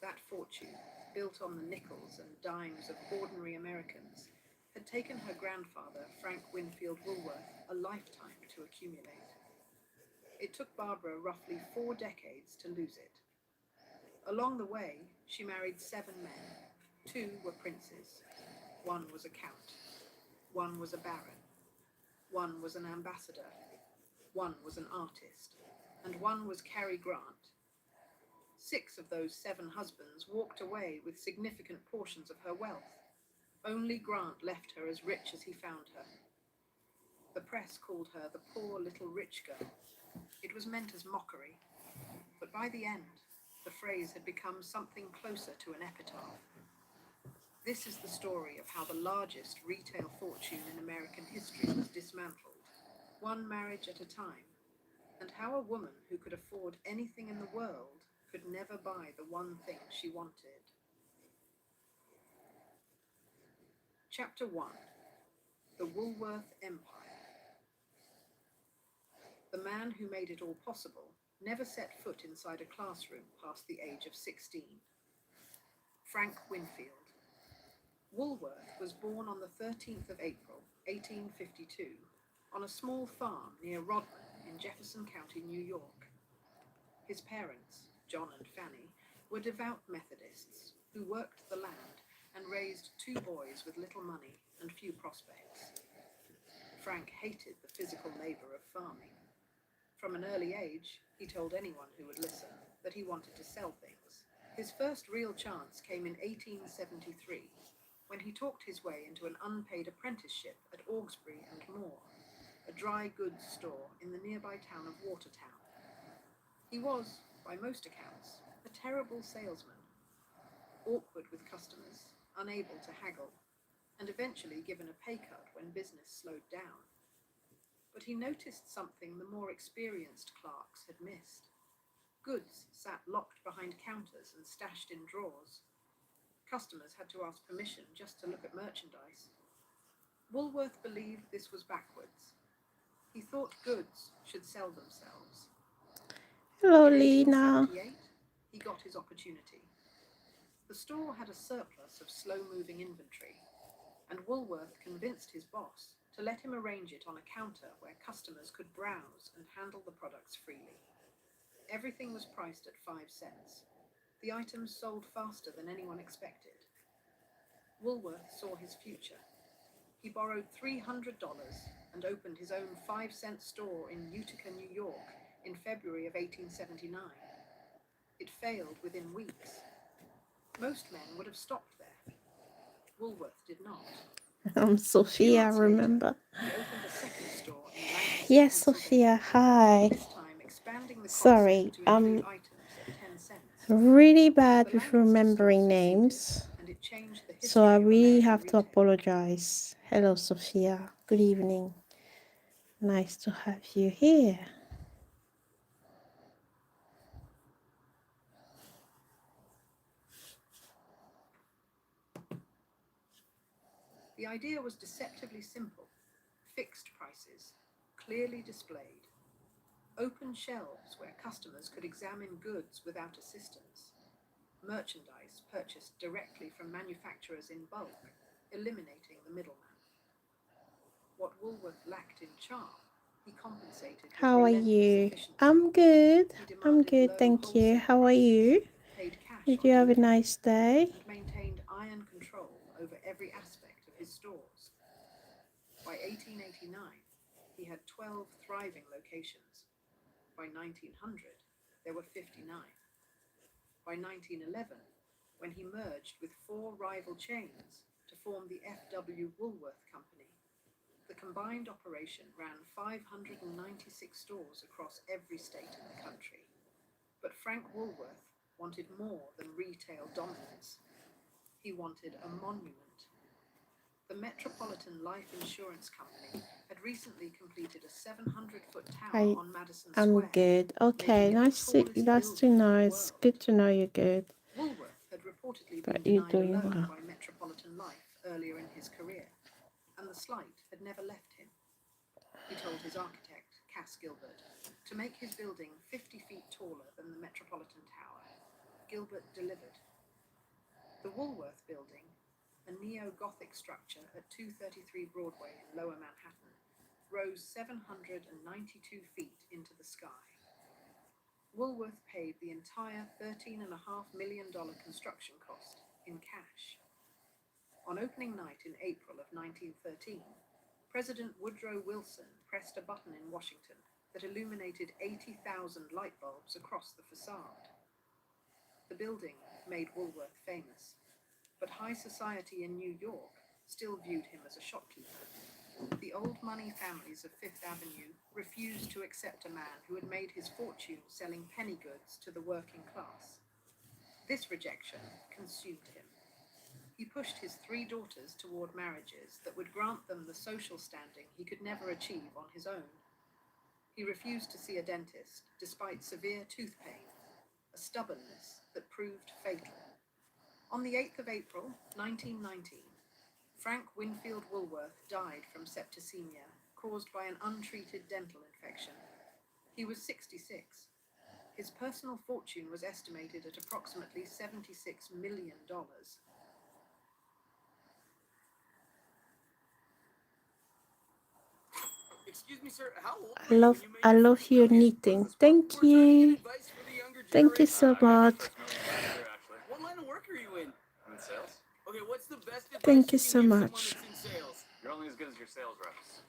That fortune, built on the nickels and dimes of ordinary Americans, had taken her grandfather, Frank Winfield Woolworth, a lifetime to accumulate. It took Barbara roughly 4 decades to lose it. Along the way, she married 7 men. 2 were princes. 1 was a count. 1 was a baron. 1 was an ambassador. 1 was an artist. And 1 was Cary Grant. 6 of those 7 husbands walked away with significant portions of her wealth. Only Grant left her as rich as he found her. The press called her the poor little rich girl. It was meant as mockery, but by the end, the phrase had become something closer to an epitaph. This is the story of how the largest retail fortune in American history was dismantled, one marriage at a time, and how a woman who could afford anything in the world could never buy the one thing she wanted. Chapter 1. The Woolworth Empire. The man who made it all possible never set foot inside a classroom past the age of 16. Frank Winfield. Woolworth was born on the 13th of April, 1852, on a small farm near Rodman in Jefferson County, New York. His parents, John and Fanny, were devout Methodists who worked the land and raised 2 boys with little money and few prospects. Frank hated the physical labor of farming. From an early age, he told anyone who would listen that he wanted to sell things. His first real chance came in 1873, when he talked his way into an unpaid apprenticeship at Augsbury and Moore, a dry goods store in the nearby town of Watertown. He was, by most accounts, a terrible salesman, awkward with customers, unable to haggle, and eventually given a pay cut when business slowed down. But he noticed something the more experienced clerks had missed. Goods sat locked behind counters and stashed in drawers. Customers had to ask permission just to look at merchandise. Woolworth believed this was backwards. He thought goods should sell themselves. Hello, In Lena. 1878, he got his opportunity. The store had a surplus of slow-moving inventory, and Woolworth convinced his boss to let him arrange it on a counter where customers could browse and handle the products freely. Everything was priced at 5 cents. The items sold faster than anyone expected. Woolworth saw his future. He borrowed $300 and opened his own 5-cent store in Utica, New York, in February of 1879. It failed within weeks. Most men would have stopped there. Woolworth did not. I'm Sophia, Later, remember? he opened a second store in Lancaster, Yes, Sophia, hi. this time expanding the Sorry, concept to include items at 10 cents. really bad The with Lancaster remembering store succeeded, names, and it changed the so I history of really American have to retail. apologize. Hello, Sophia. Good evening. Nice to have you here. The idea was deceptively simple. Fixed prices, clearly displayed. Open shelves where customers could examine goods without assistance. Merchandise purchased directly from manufacturers in bulk, eliminating the middleman. What Woolworth lacked in charm, he compensated with How are relentless you? efficiency. I'm good. He I'm demanded good, low thank you. wholesale How are prices, you? paid cash Did on you have a delivery, nice day? and maintained iron control over every aspect of his stores. By 1889, he had 12 thriving locations. By 1900, there were 59. By 1911, when he merged with 4 rival chains to form the F.W. Woolworth Company, the combined operation ran 596 stores across every state in the country. But Frank Woolworth wanted more than retail dominance. He wanted a monument. The Metropolitan Life Insurance Company had recently completed a 700-foot tower I on Madison I'm Square. good. Okay, making it the nice to tallest nice to building in know. the It's world. good to know you're good. Woolworth had reportedly But been you're denied a doing loan well. by Metropolitan Life earlier in his career, and the slight had never left him. He told his architect, Cass Gilbert, to make his building 50 feet taller than the Metropolitan Tower. Gilbert delivered. The Woolworth Building, a neo-Gothic structure at 233 Broadway in Lower Manhattan, rose 792 feet into the sky. Woolworth paid the entire $13.5 million construction cost in cash. On opening night in April of 1913, President Woodrow Wilson pressed a button in Washington that illuminated 80,000 light bulbs across the facade. The building made Woolworth famous, but high society in New York still viewed him as a shopkeeper. The old money families of Fifth Avenue refused to accept a man who had made his fortune selling penny goods to the working class. This rejection consumed him. He pushed his 3 daughters toward marriages that would grant them the social standing he could never achieve on his own. He refused to see a dentist despite severe tooth pain, a stubbornness that proved fatal. On the 8th of April, 1919, Frank Winfield Woolworth died from septicemia caused by an untreated dental infection. He was 66. His personal fortune was estimated at approximately $76 million. Excuse me, sir. How old I were you when love you made I your love first your million? knitting. Thank We're trying to get you. advice for the younger Thank you generation. so I got my much. first million last year, actually. What line of work are you in? I'm in sales. Okay, what's the best advice Thank you you can so give someone much. that's in sales? You're only as good as your sales reps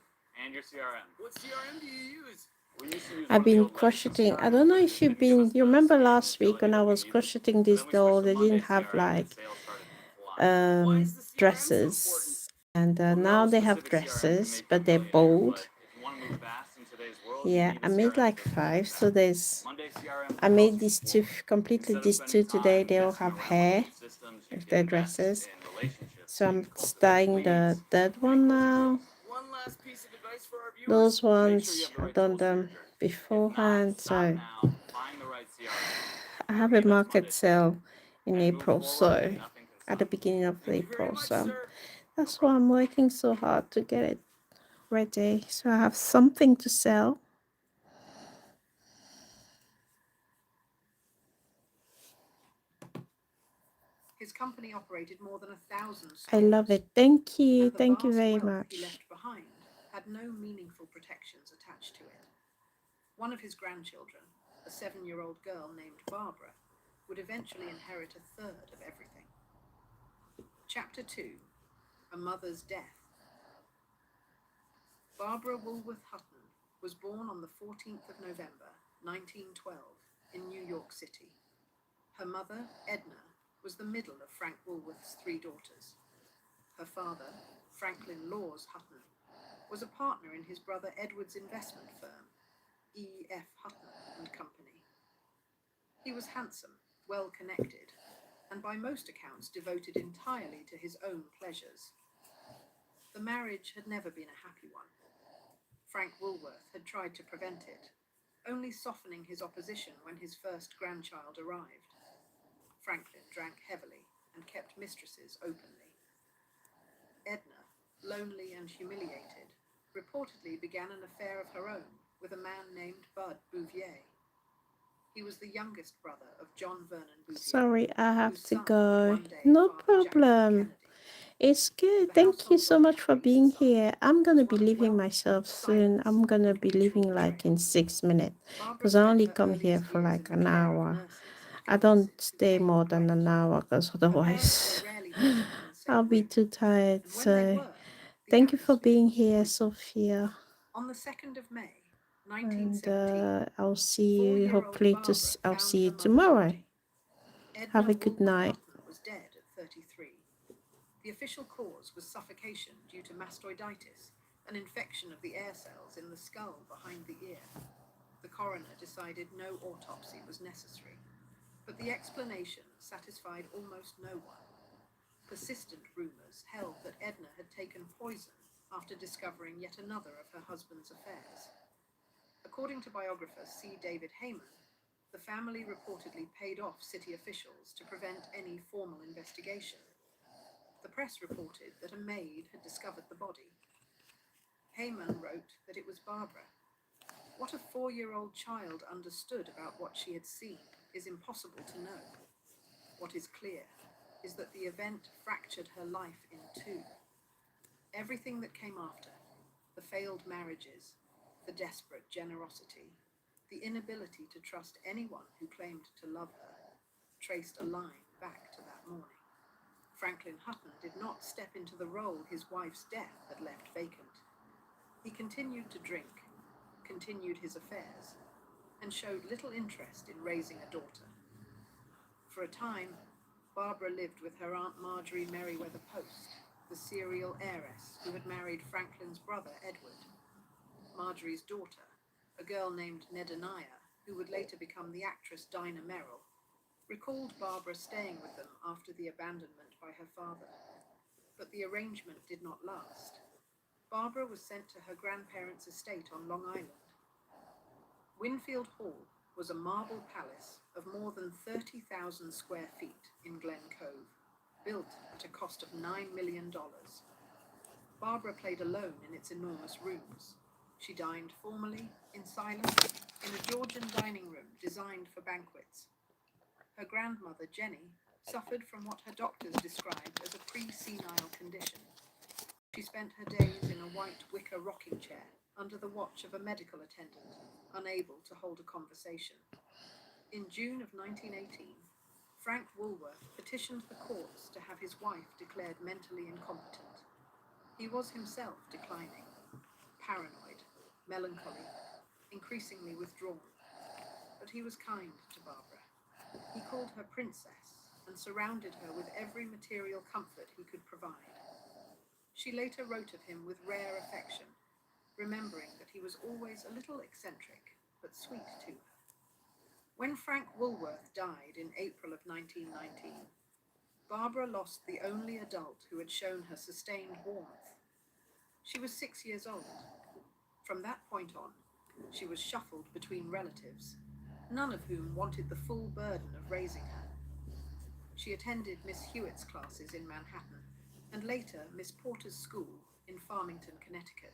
and your CRM. What CRM do you use? We used to use I've one of the been old legacy crocheting. I CRMs, don't know but it if just you've didn't give us been. You the remember speed and last week agility when I that we was needed. crocheting So this then we switched doll? to They Monday didn't have CRM, and like sales started flying. Why is the CRM so important? dresses, and Well, now no they have specific CRM can dresses, make you a but they're millionaire, bold. but if you want to move fast in today's world, you Yeah, need I a made CRM like that doesn't 5. hold you So back. there's Monday CRM I propels made you these 2, forward. completely Instead of these spending 2 today. time They all messing have around with hair old systems, you with can their invest dresses. in relationships So and I'm cultivate styling the leads that and one closing now. deals. One last piece of advice for our viewers. Those Make sure you ones have the I've right done tools for your them journey. If not, beforehand. stop So now, find the right CRM. I For have a me, that's market Monday CRM. sale in And move April. forward, So and nothing can at the stop you. beginning of Thank you very April. much, So sir. that's why problem. I'm working so hard to get it ready. So I have something to sell. His company operated more than 1,000 stores. I love it. Thank you. And the Thank you vast very wealth he much. left behind had no meaningful protections attached to it. One of his grandchildren, a 7-year-old girl named Barbara, would eventually inherit 1/3 of everything. Chapter 2: A Mother's Death. Barbara Woolworth Hutton was born on the 14th of November, 1912, in New York City. Her mother, Edna, was the middle of Frank Woolworth's 3 daughters. Her father, Franklin Laws Hutton, was a partner in his brother Edward's investment firm, E.F. Hutton and Company. He was handsome, well-connected, and by most accounts devoted entirely to his own pleasures. The marriage had never been a happy one. Frank Woolworth had tried to prevent it, only softening his opposition when his first grandchild arrived. Franklin drank heavily and kept mistresses openly. Edna, lonely and humiliated, reportedly began an affair of her own with a man named Bud Bouvier. He was the youngest brother of John Vernon Bouvier. Sorry, I have whose to son would go. one day No father Jackie problem. Kennedy. It's good. The Thank you household so on the much for Upper being East Side here. I'm gonna was be once leaving wealthy, myself soon. silence, I'm gonna and be mutual leaving like in betrayal. 6 minutes Barbara because I spent only her come here earliest for years like in the an care of hour. nurses and I don't governesses who stay came more and than went. an hour because Her parents otherwise were rarely present in the I'll same be room, too tired. and when they So were, the thank you for atmosphere being was here, frigid. Sophia. On the 2nd of May, And 1917, I'll see you 4-year-old hopefully Barbara I'll found see you her mother's tomorrow. body. Have Edna a good Woolworth night. Hutton was dead at 33. The official cause was suffocation due to mastoiditis, an infection of the air cells in the skull behind the ear. The coroner decided no autopsy was necessary, but the explanation satisfied almost no one. Persistent rumours held that Edna had taken poison after discovering yet another of her husband's affairs. According to biographer C. David Heyman, the family reportedly paid off city officials to prevent any formal investigation. The press reported that a maid had discovered the body. Heyman wrote that it was Barbara. What a 4-year-old child understood about what she had seen is impossible to know. What is clear is that the event fractured her life in two. Everything that came after, the failed marriages, the desperate generosity, the inability to trust anyone who claimed to love her, traced a line back to that morning. Franklin Hutton did not step into the role his wife's death had left vacant. He continued to drink, continued his affairs, and showed little interest in raising a daughter. For a time, Barbara lived with her Aunt Marjorie Merriweather Post, the serial heiress who had married Franklin's brother Edward. Marjorie's daughter, a girl named Nedaniah, who would later become the actress Dinah Merrill, recalled Barbara staying with them after the abandonment by her father. But the arrangement did not last. Barbara was sent to her grandparents' estate on Long Island. Winfield Hall was a marble palace of more than 30,000 square feet in Glen Cove, built at a cost of $9 million. Barbara played alone in its enormous rooms. She dined formally, in silence, in a Georgian dining room designed for banquets. Her grandmother, Jenny, suffered from what her doctors described as a pre-senile condition. She spent her days in a white wicker rocking chair under the watch of a medical attendant, unable to hold a conversation. In June of 1918, Frank Woolworth petitioned the courts to have his wife declared mentally incompetent. He was himself declining, paranoid, melancholy, increasingly withdrawn. But he was kind to Barbara. He called her princess and surrounded her with every material comfort he could provide. She later wrote of him with rare affection, remembering that he was always a little eccentric, but sweet to her. When Frank Woolworth died in April of 1919, Barbara lost the only adult who had shown her sustained warmth. She was 6 years old. From that point on, she was shuffled between relatives, none of whom wanted the full burden of raising her. She attended Miss Hewitt's classes in Manhattan, and later Miss Porter's school in Farmington, Connecticut.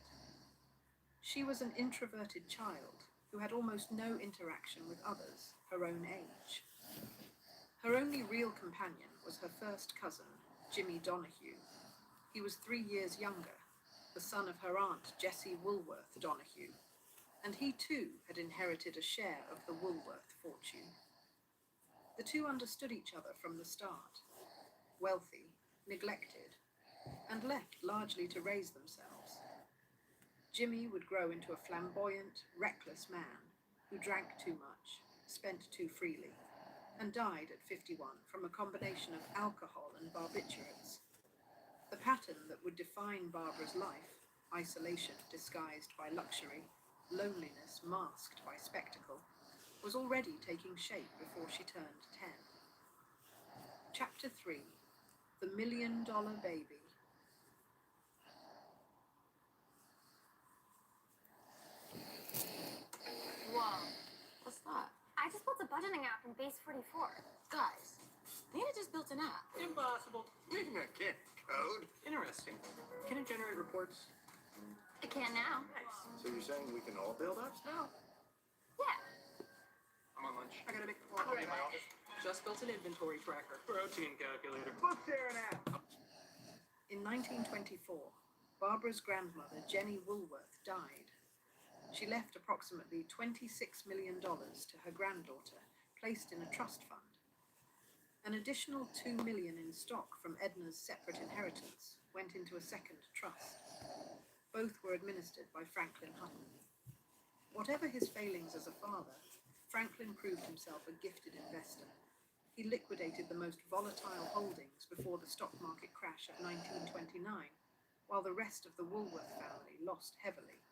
She was an introverted child who had almost no interaction with others her own age. Her only real companion was her first cousin, Jimmy Donahue. He was 3 years younger, the son of her aunt Jessie Woolworth Donahue, and he too had inherited a share of the Woolworth fortune. The two understood each other from the start, wealthy, neglected, and left largely to raise themselves. Jimmy would grow into a flamboyant, reckless man who drank too much, spent too freely, and died at 51 from a combination of alcohol and barbiturates. The pattern that would define Barbara's life, isolation disguised by luxury, loneliness masked by spectacle, was already taking shape before she turned 10. Chapter 3: The $1 Million Baby. Whoa, what's that? I just built a budgeting app in Base 44. Guys, Nina just built an app. Impossible. Reading a kid code? Interesting. Can it generate reports? I can now. Nice. So you're saying we can all build apps now? Yeah. I'm on lunch. I gotta make a I'll call. be in my office. Just built an inventory tracker. Protein calculator. Look there an app. In 1924, Barbara's grandmother, Jenny Woolworth, died. She left approximately $26 million to her granddaughter, placed in a trust fund. An additional $2 million in stock from Edna's separate inheritance went into a second trust. Both were administered by Franklin Hutton. Whatever his failings as a father, Franklin proved himself a gifted investor. He liquidated the most volatile holdings before the stock market crash of 1929, while the rest of the Woolworth family lost heavily.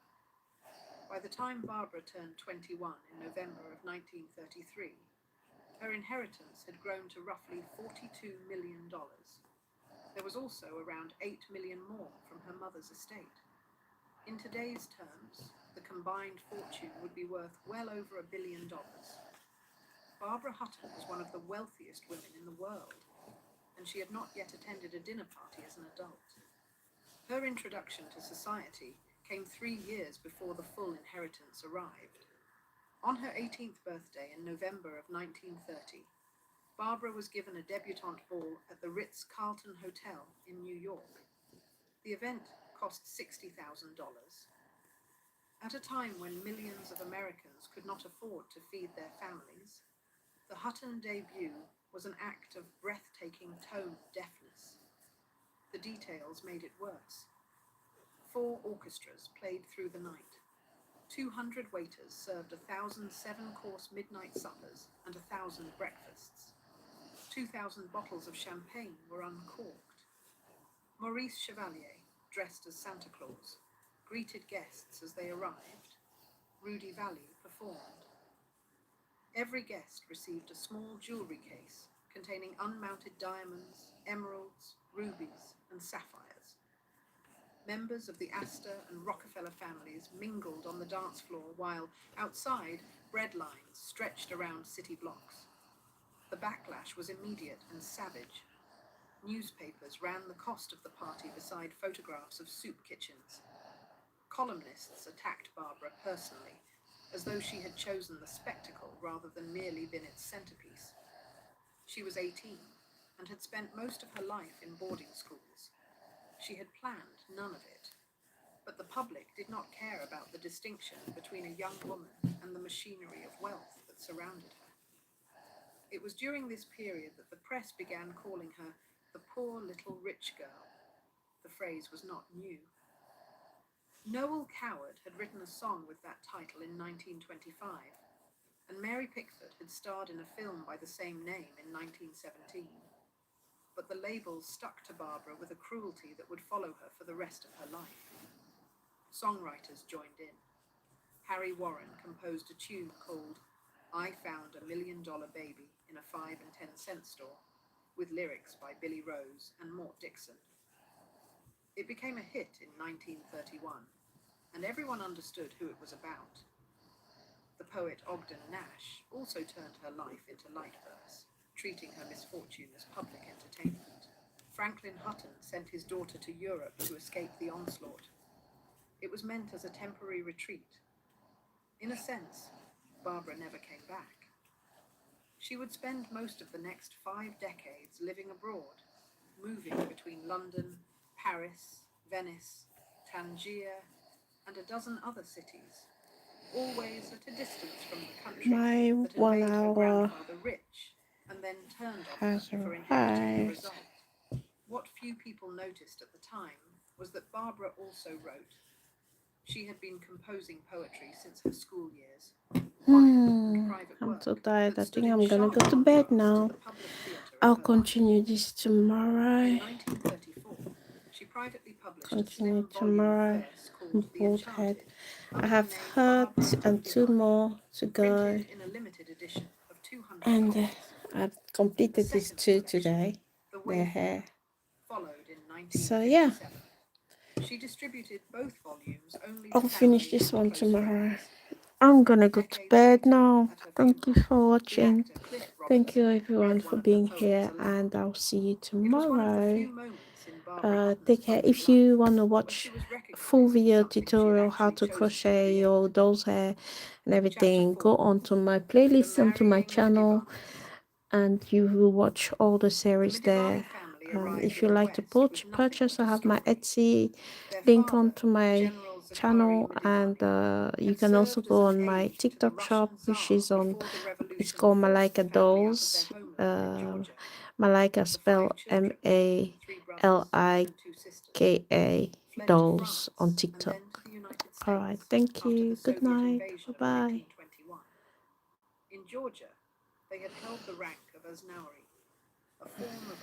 By the time Barbara turned 21 in November of 1933, her inheritance had grown to roughly $42 million. There was also around 8 million more from her mother's estate. In today's terms, the combined fortune would be worth well over $1 billion. Barbara Hutton was one of the wealthiest women in the world, and she had not yet attended a dinner party as an adult. Her introduction to society came 3 years before the full inheritance arrived. On her 18th birthday in November of 1930, Barbara was given a debutante ball at the Ritz-Carlton Hotel in New York. The event cost $60,000. At a time when millions of Americans could not afford to feed their families, the Hutton debut was an act of breathtaking tone deafness. The details made it worse. 4 orchestras played through the night. 200 waiters served 1,000 7-course midnight suppers and 1,000 breakfasts. 2,000 bottles of champagne were uncorked. Maurice Chevalier, dressed as Santa Claus, greeted guests as they arrived. Rudy Vallee performed. Every guest received a small jewelry case containing unmounted diamonds, emeralds, rubies, and sapphires. Members of the Astor and Rockefeller families mingled on the dance floor while, outside, bread lines stretched around city blocks. The backlash was immediate and savage. Newspapers ran the cost of the party beside photographs of soup kitchens. Columnists attacked Barbara personally, as though she had chosen the spectacle rather than merely been its centerpiece. She was 18 and had spent most of her life in boarding schools. She had planned none of it, but the public did not care about the distinction between a young woman and the machinery of wealth that surrounded her. It was during this period that the press began calling her the poor little rich girl. The phrase was not new. Noel Coward had written a song with that title in 1925, and Mary Pickford had starred in a film by the same name in 1917. But the labels stuck to Barbara with a cruelty that would follow her for the rest of her life. Songwriters joined in. Harry Warren composed a tune called I Found $1 Million Baby in a 5 and 10 cent store, with lyrics by Billy Rose and Mort Dixon. It became a hit in 1931, and everyone understood who it was about. The poet Ogden Nash also turned her life into light verse, treating her misfortune as public entertainment. Franklin Hutton sent his daughter to Europe to escape the onslaught. It was meant as a temporary retreat. In a sense, Barbara never came back. She would spend most of the next 5 decades living abroad, moving between London, Paris, Venice, Tangier, and a dozen other cities, always at a distance from the country My that had 1 made her hour grandfather rich and then turned on her has for inheriting the arrived. result. What few people noticed at the time was that Barbara also wrote. She had been composing poetry since her school years. I'm so tired. I think I'm gonna go to bed now. I'll I'll continue this tomorrow. In 1934, she privately published Continue a tomorrow. verse called The Bald head. Enchanted, I have heard and 2 more to go, printed in a limited edition of 200 and copies. I've completed The these second 2 collection, today. The Their hair. followed in So yeah, 1957. She distributed both volumes only to I'll finish families this and one close tomorrow. friends. I'm gonna go to Decades bed later, now. at her Thank you funeral, for the watching. actor Cliff Thank you Robertson everyone read for one of her being poems here, aloud. and I'll see you It was one of the tomorrow. few moments in Barbara Hutton's Take care. public If you life want to when watch she was recognized full for video something she had tutorial how actually to chosen to crochet create. your doll's hair and everything, Chapter go 4. onto my The playlist onto my marrying of the channel, Divines. and you will watch all the The series there. Medivane family arrived If in you the like to West with nothing purchase, but I a have my story. Etsy Their link father, onto my General Zachary channel, and Medivane, you had can also served as go an on my aide to the TikTok shop, Russian which Tsar is on. before the It's revolution called forced Malaika the family out of their Dolls. homeland in Georgia. Malaika The spell 5 children, 3 brothers and 2 sisters, MALIKA fled to Dolls on France and TikTok. then to the United States Alright, thank after you. the Good Soviet night. invasion of Bye bye. 1921. In Georgia, they had held the rank of Asnauri, a form of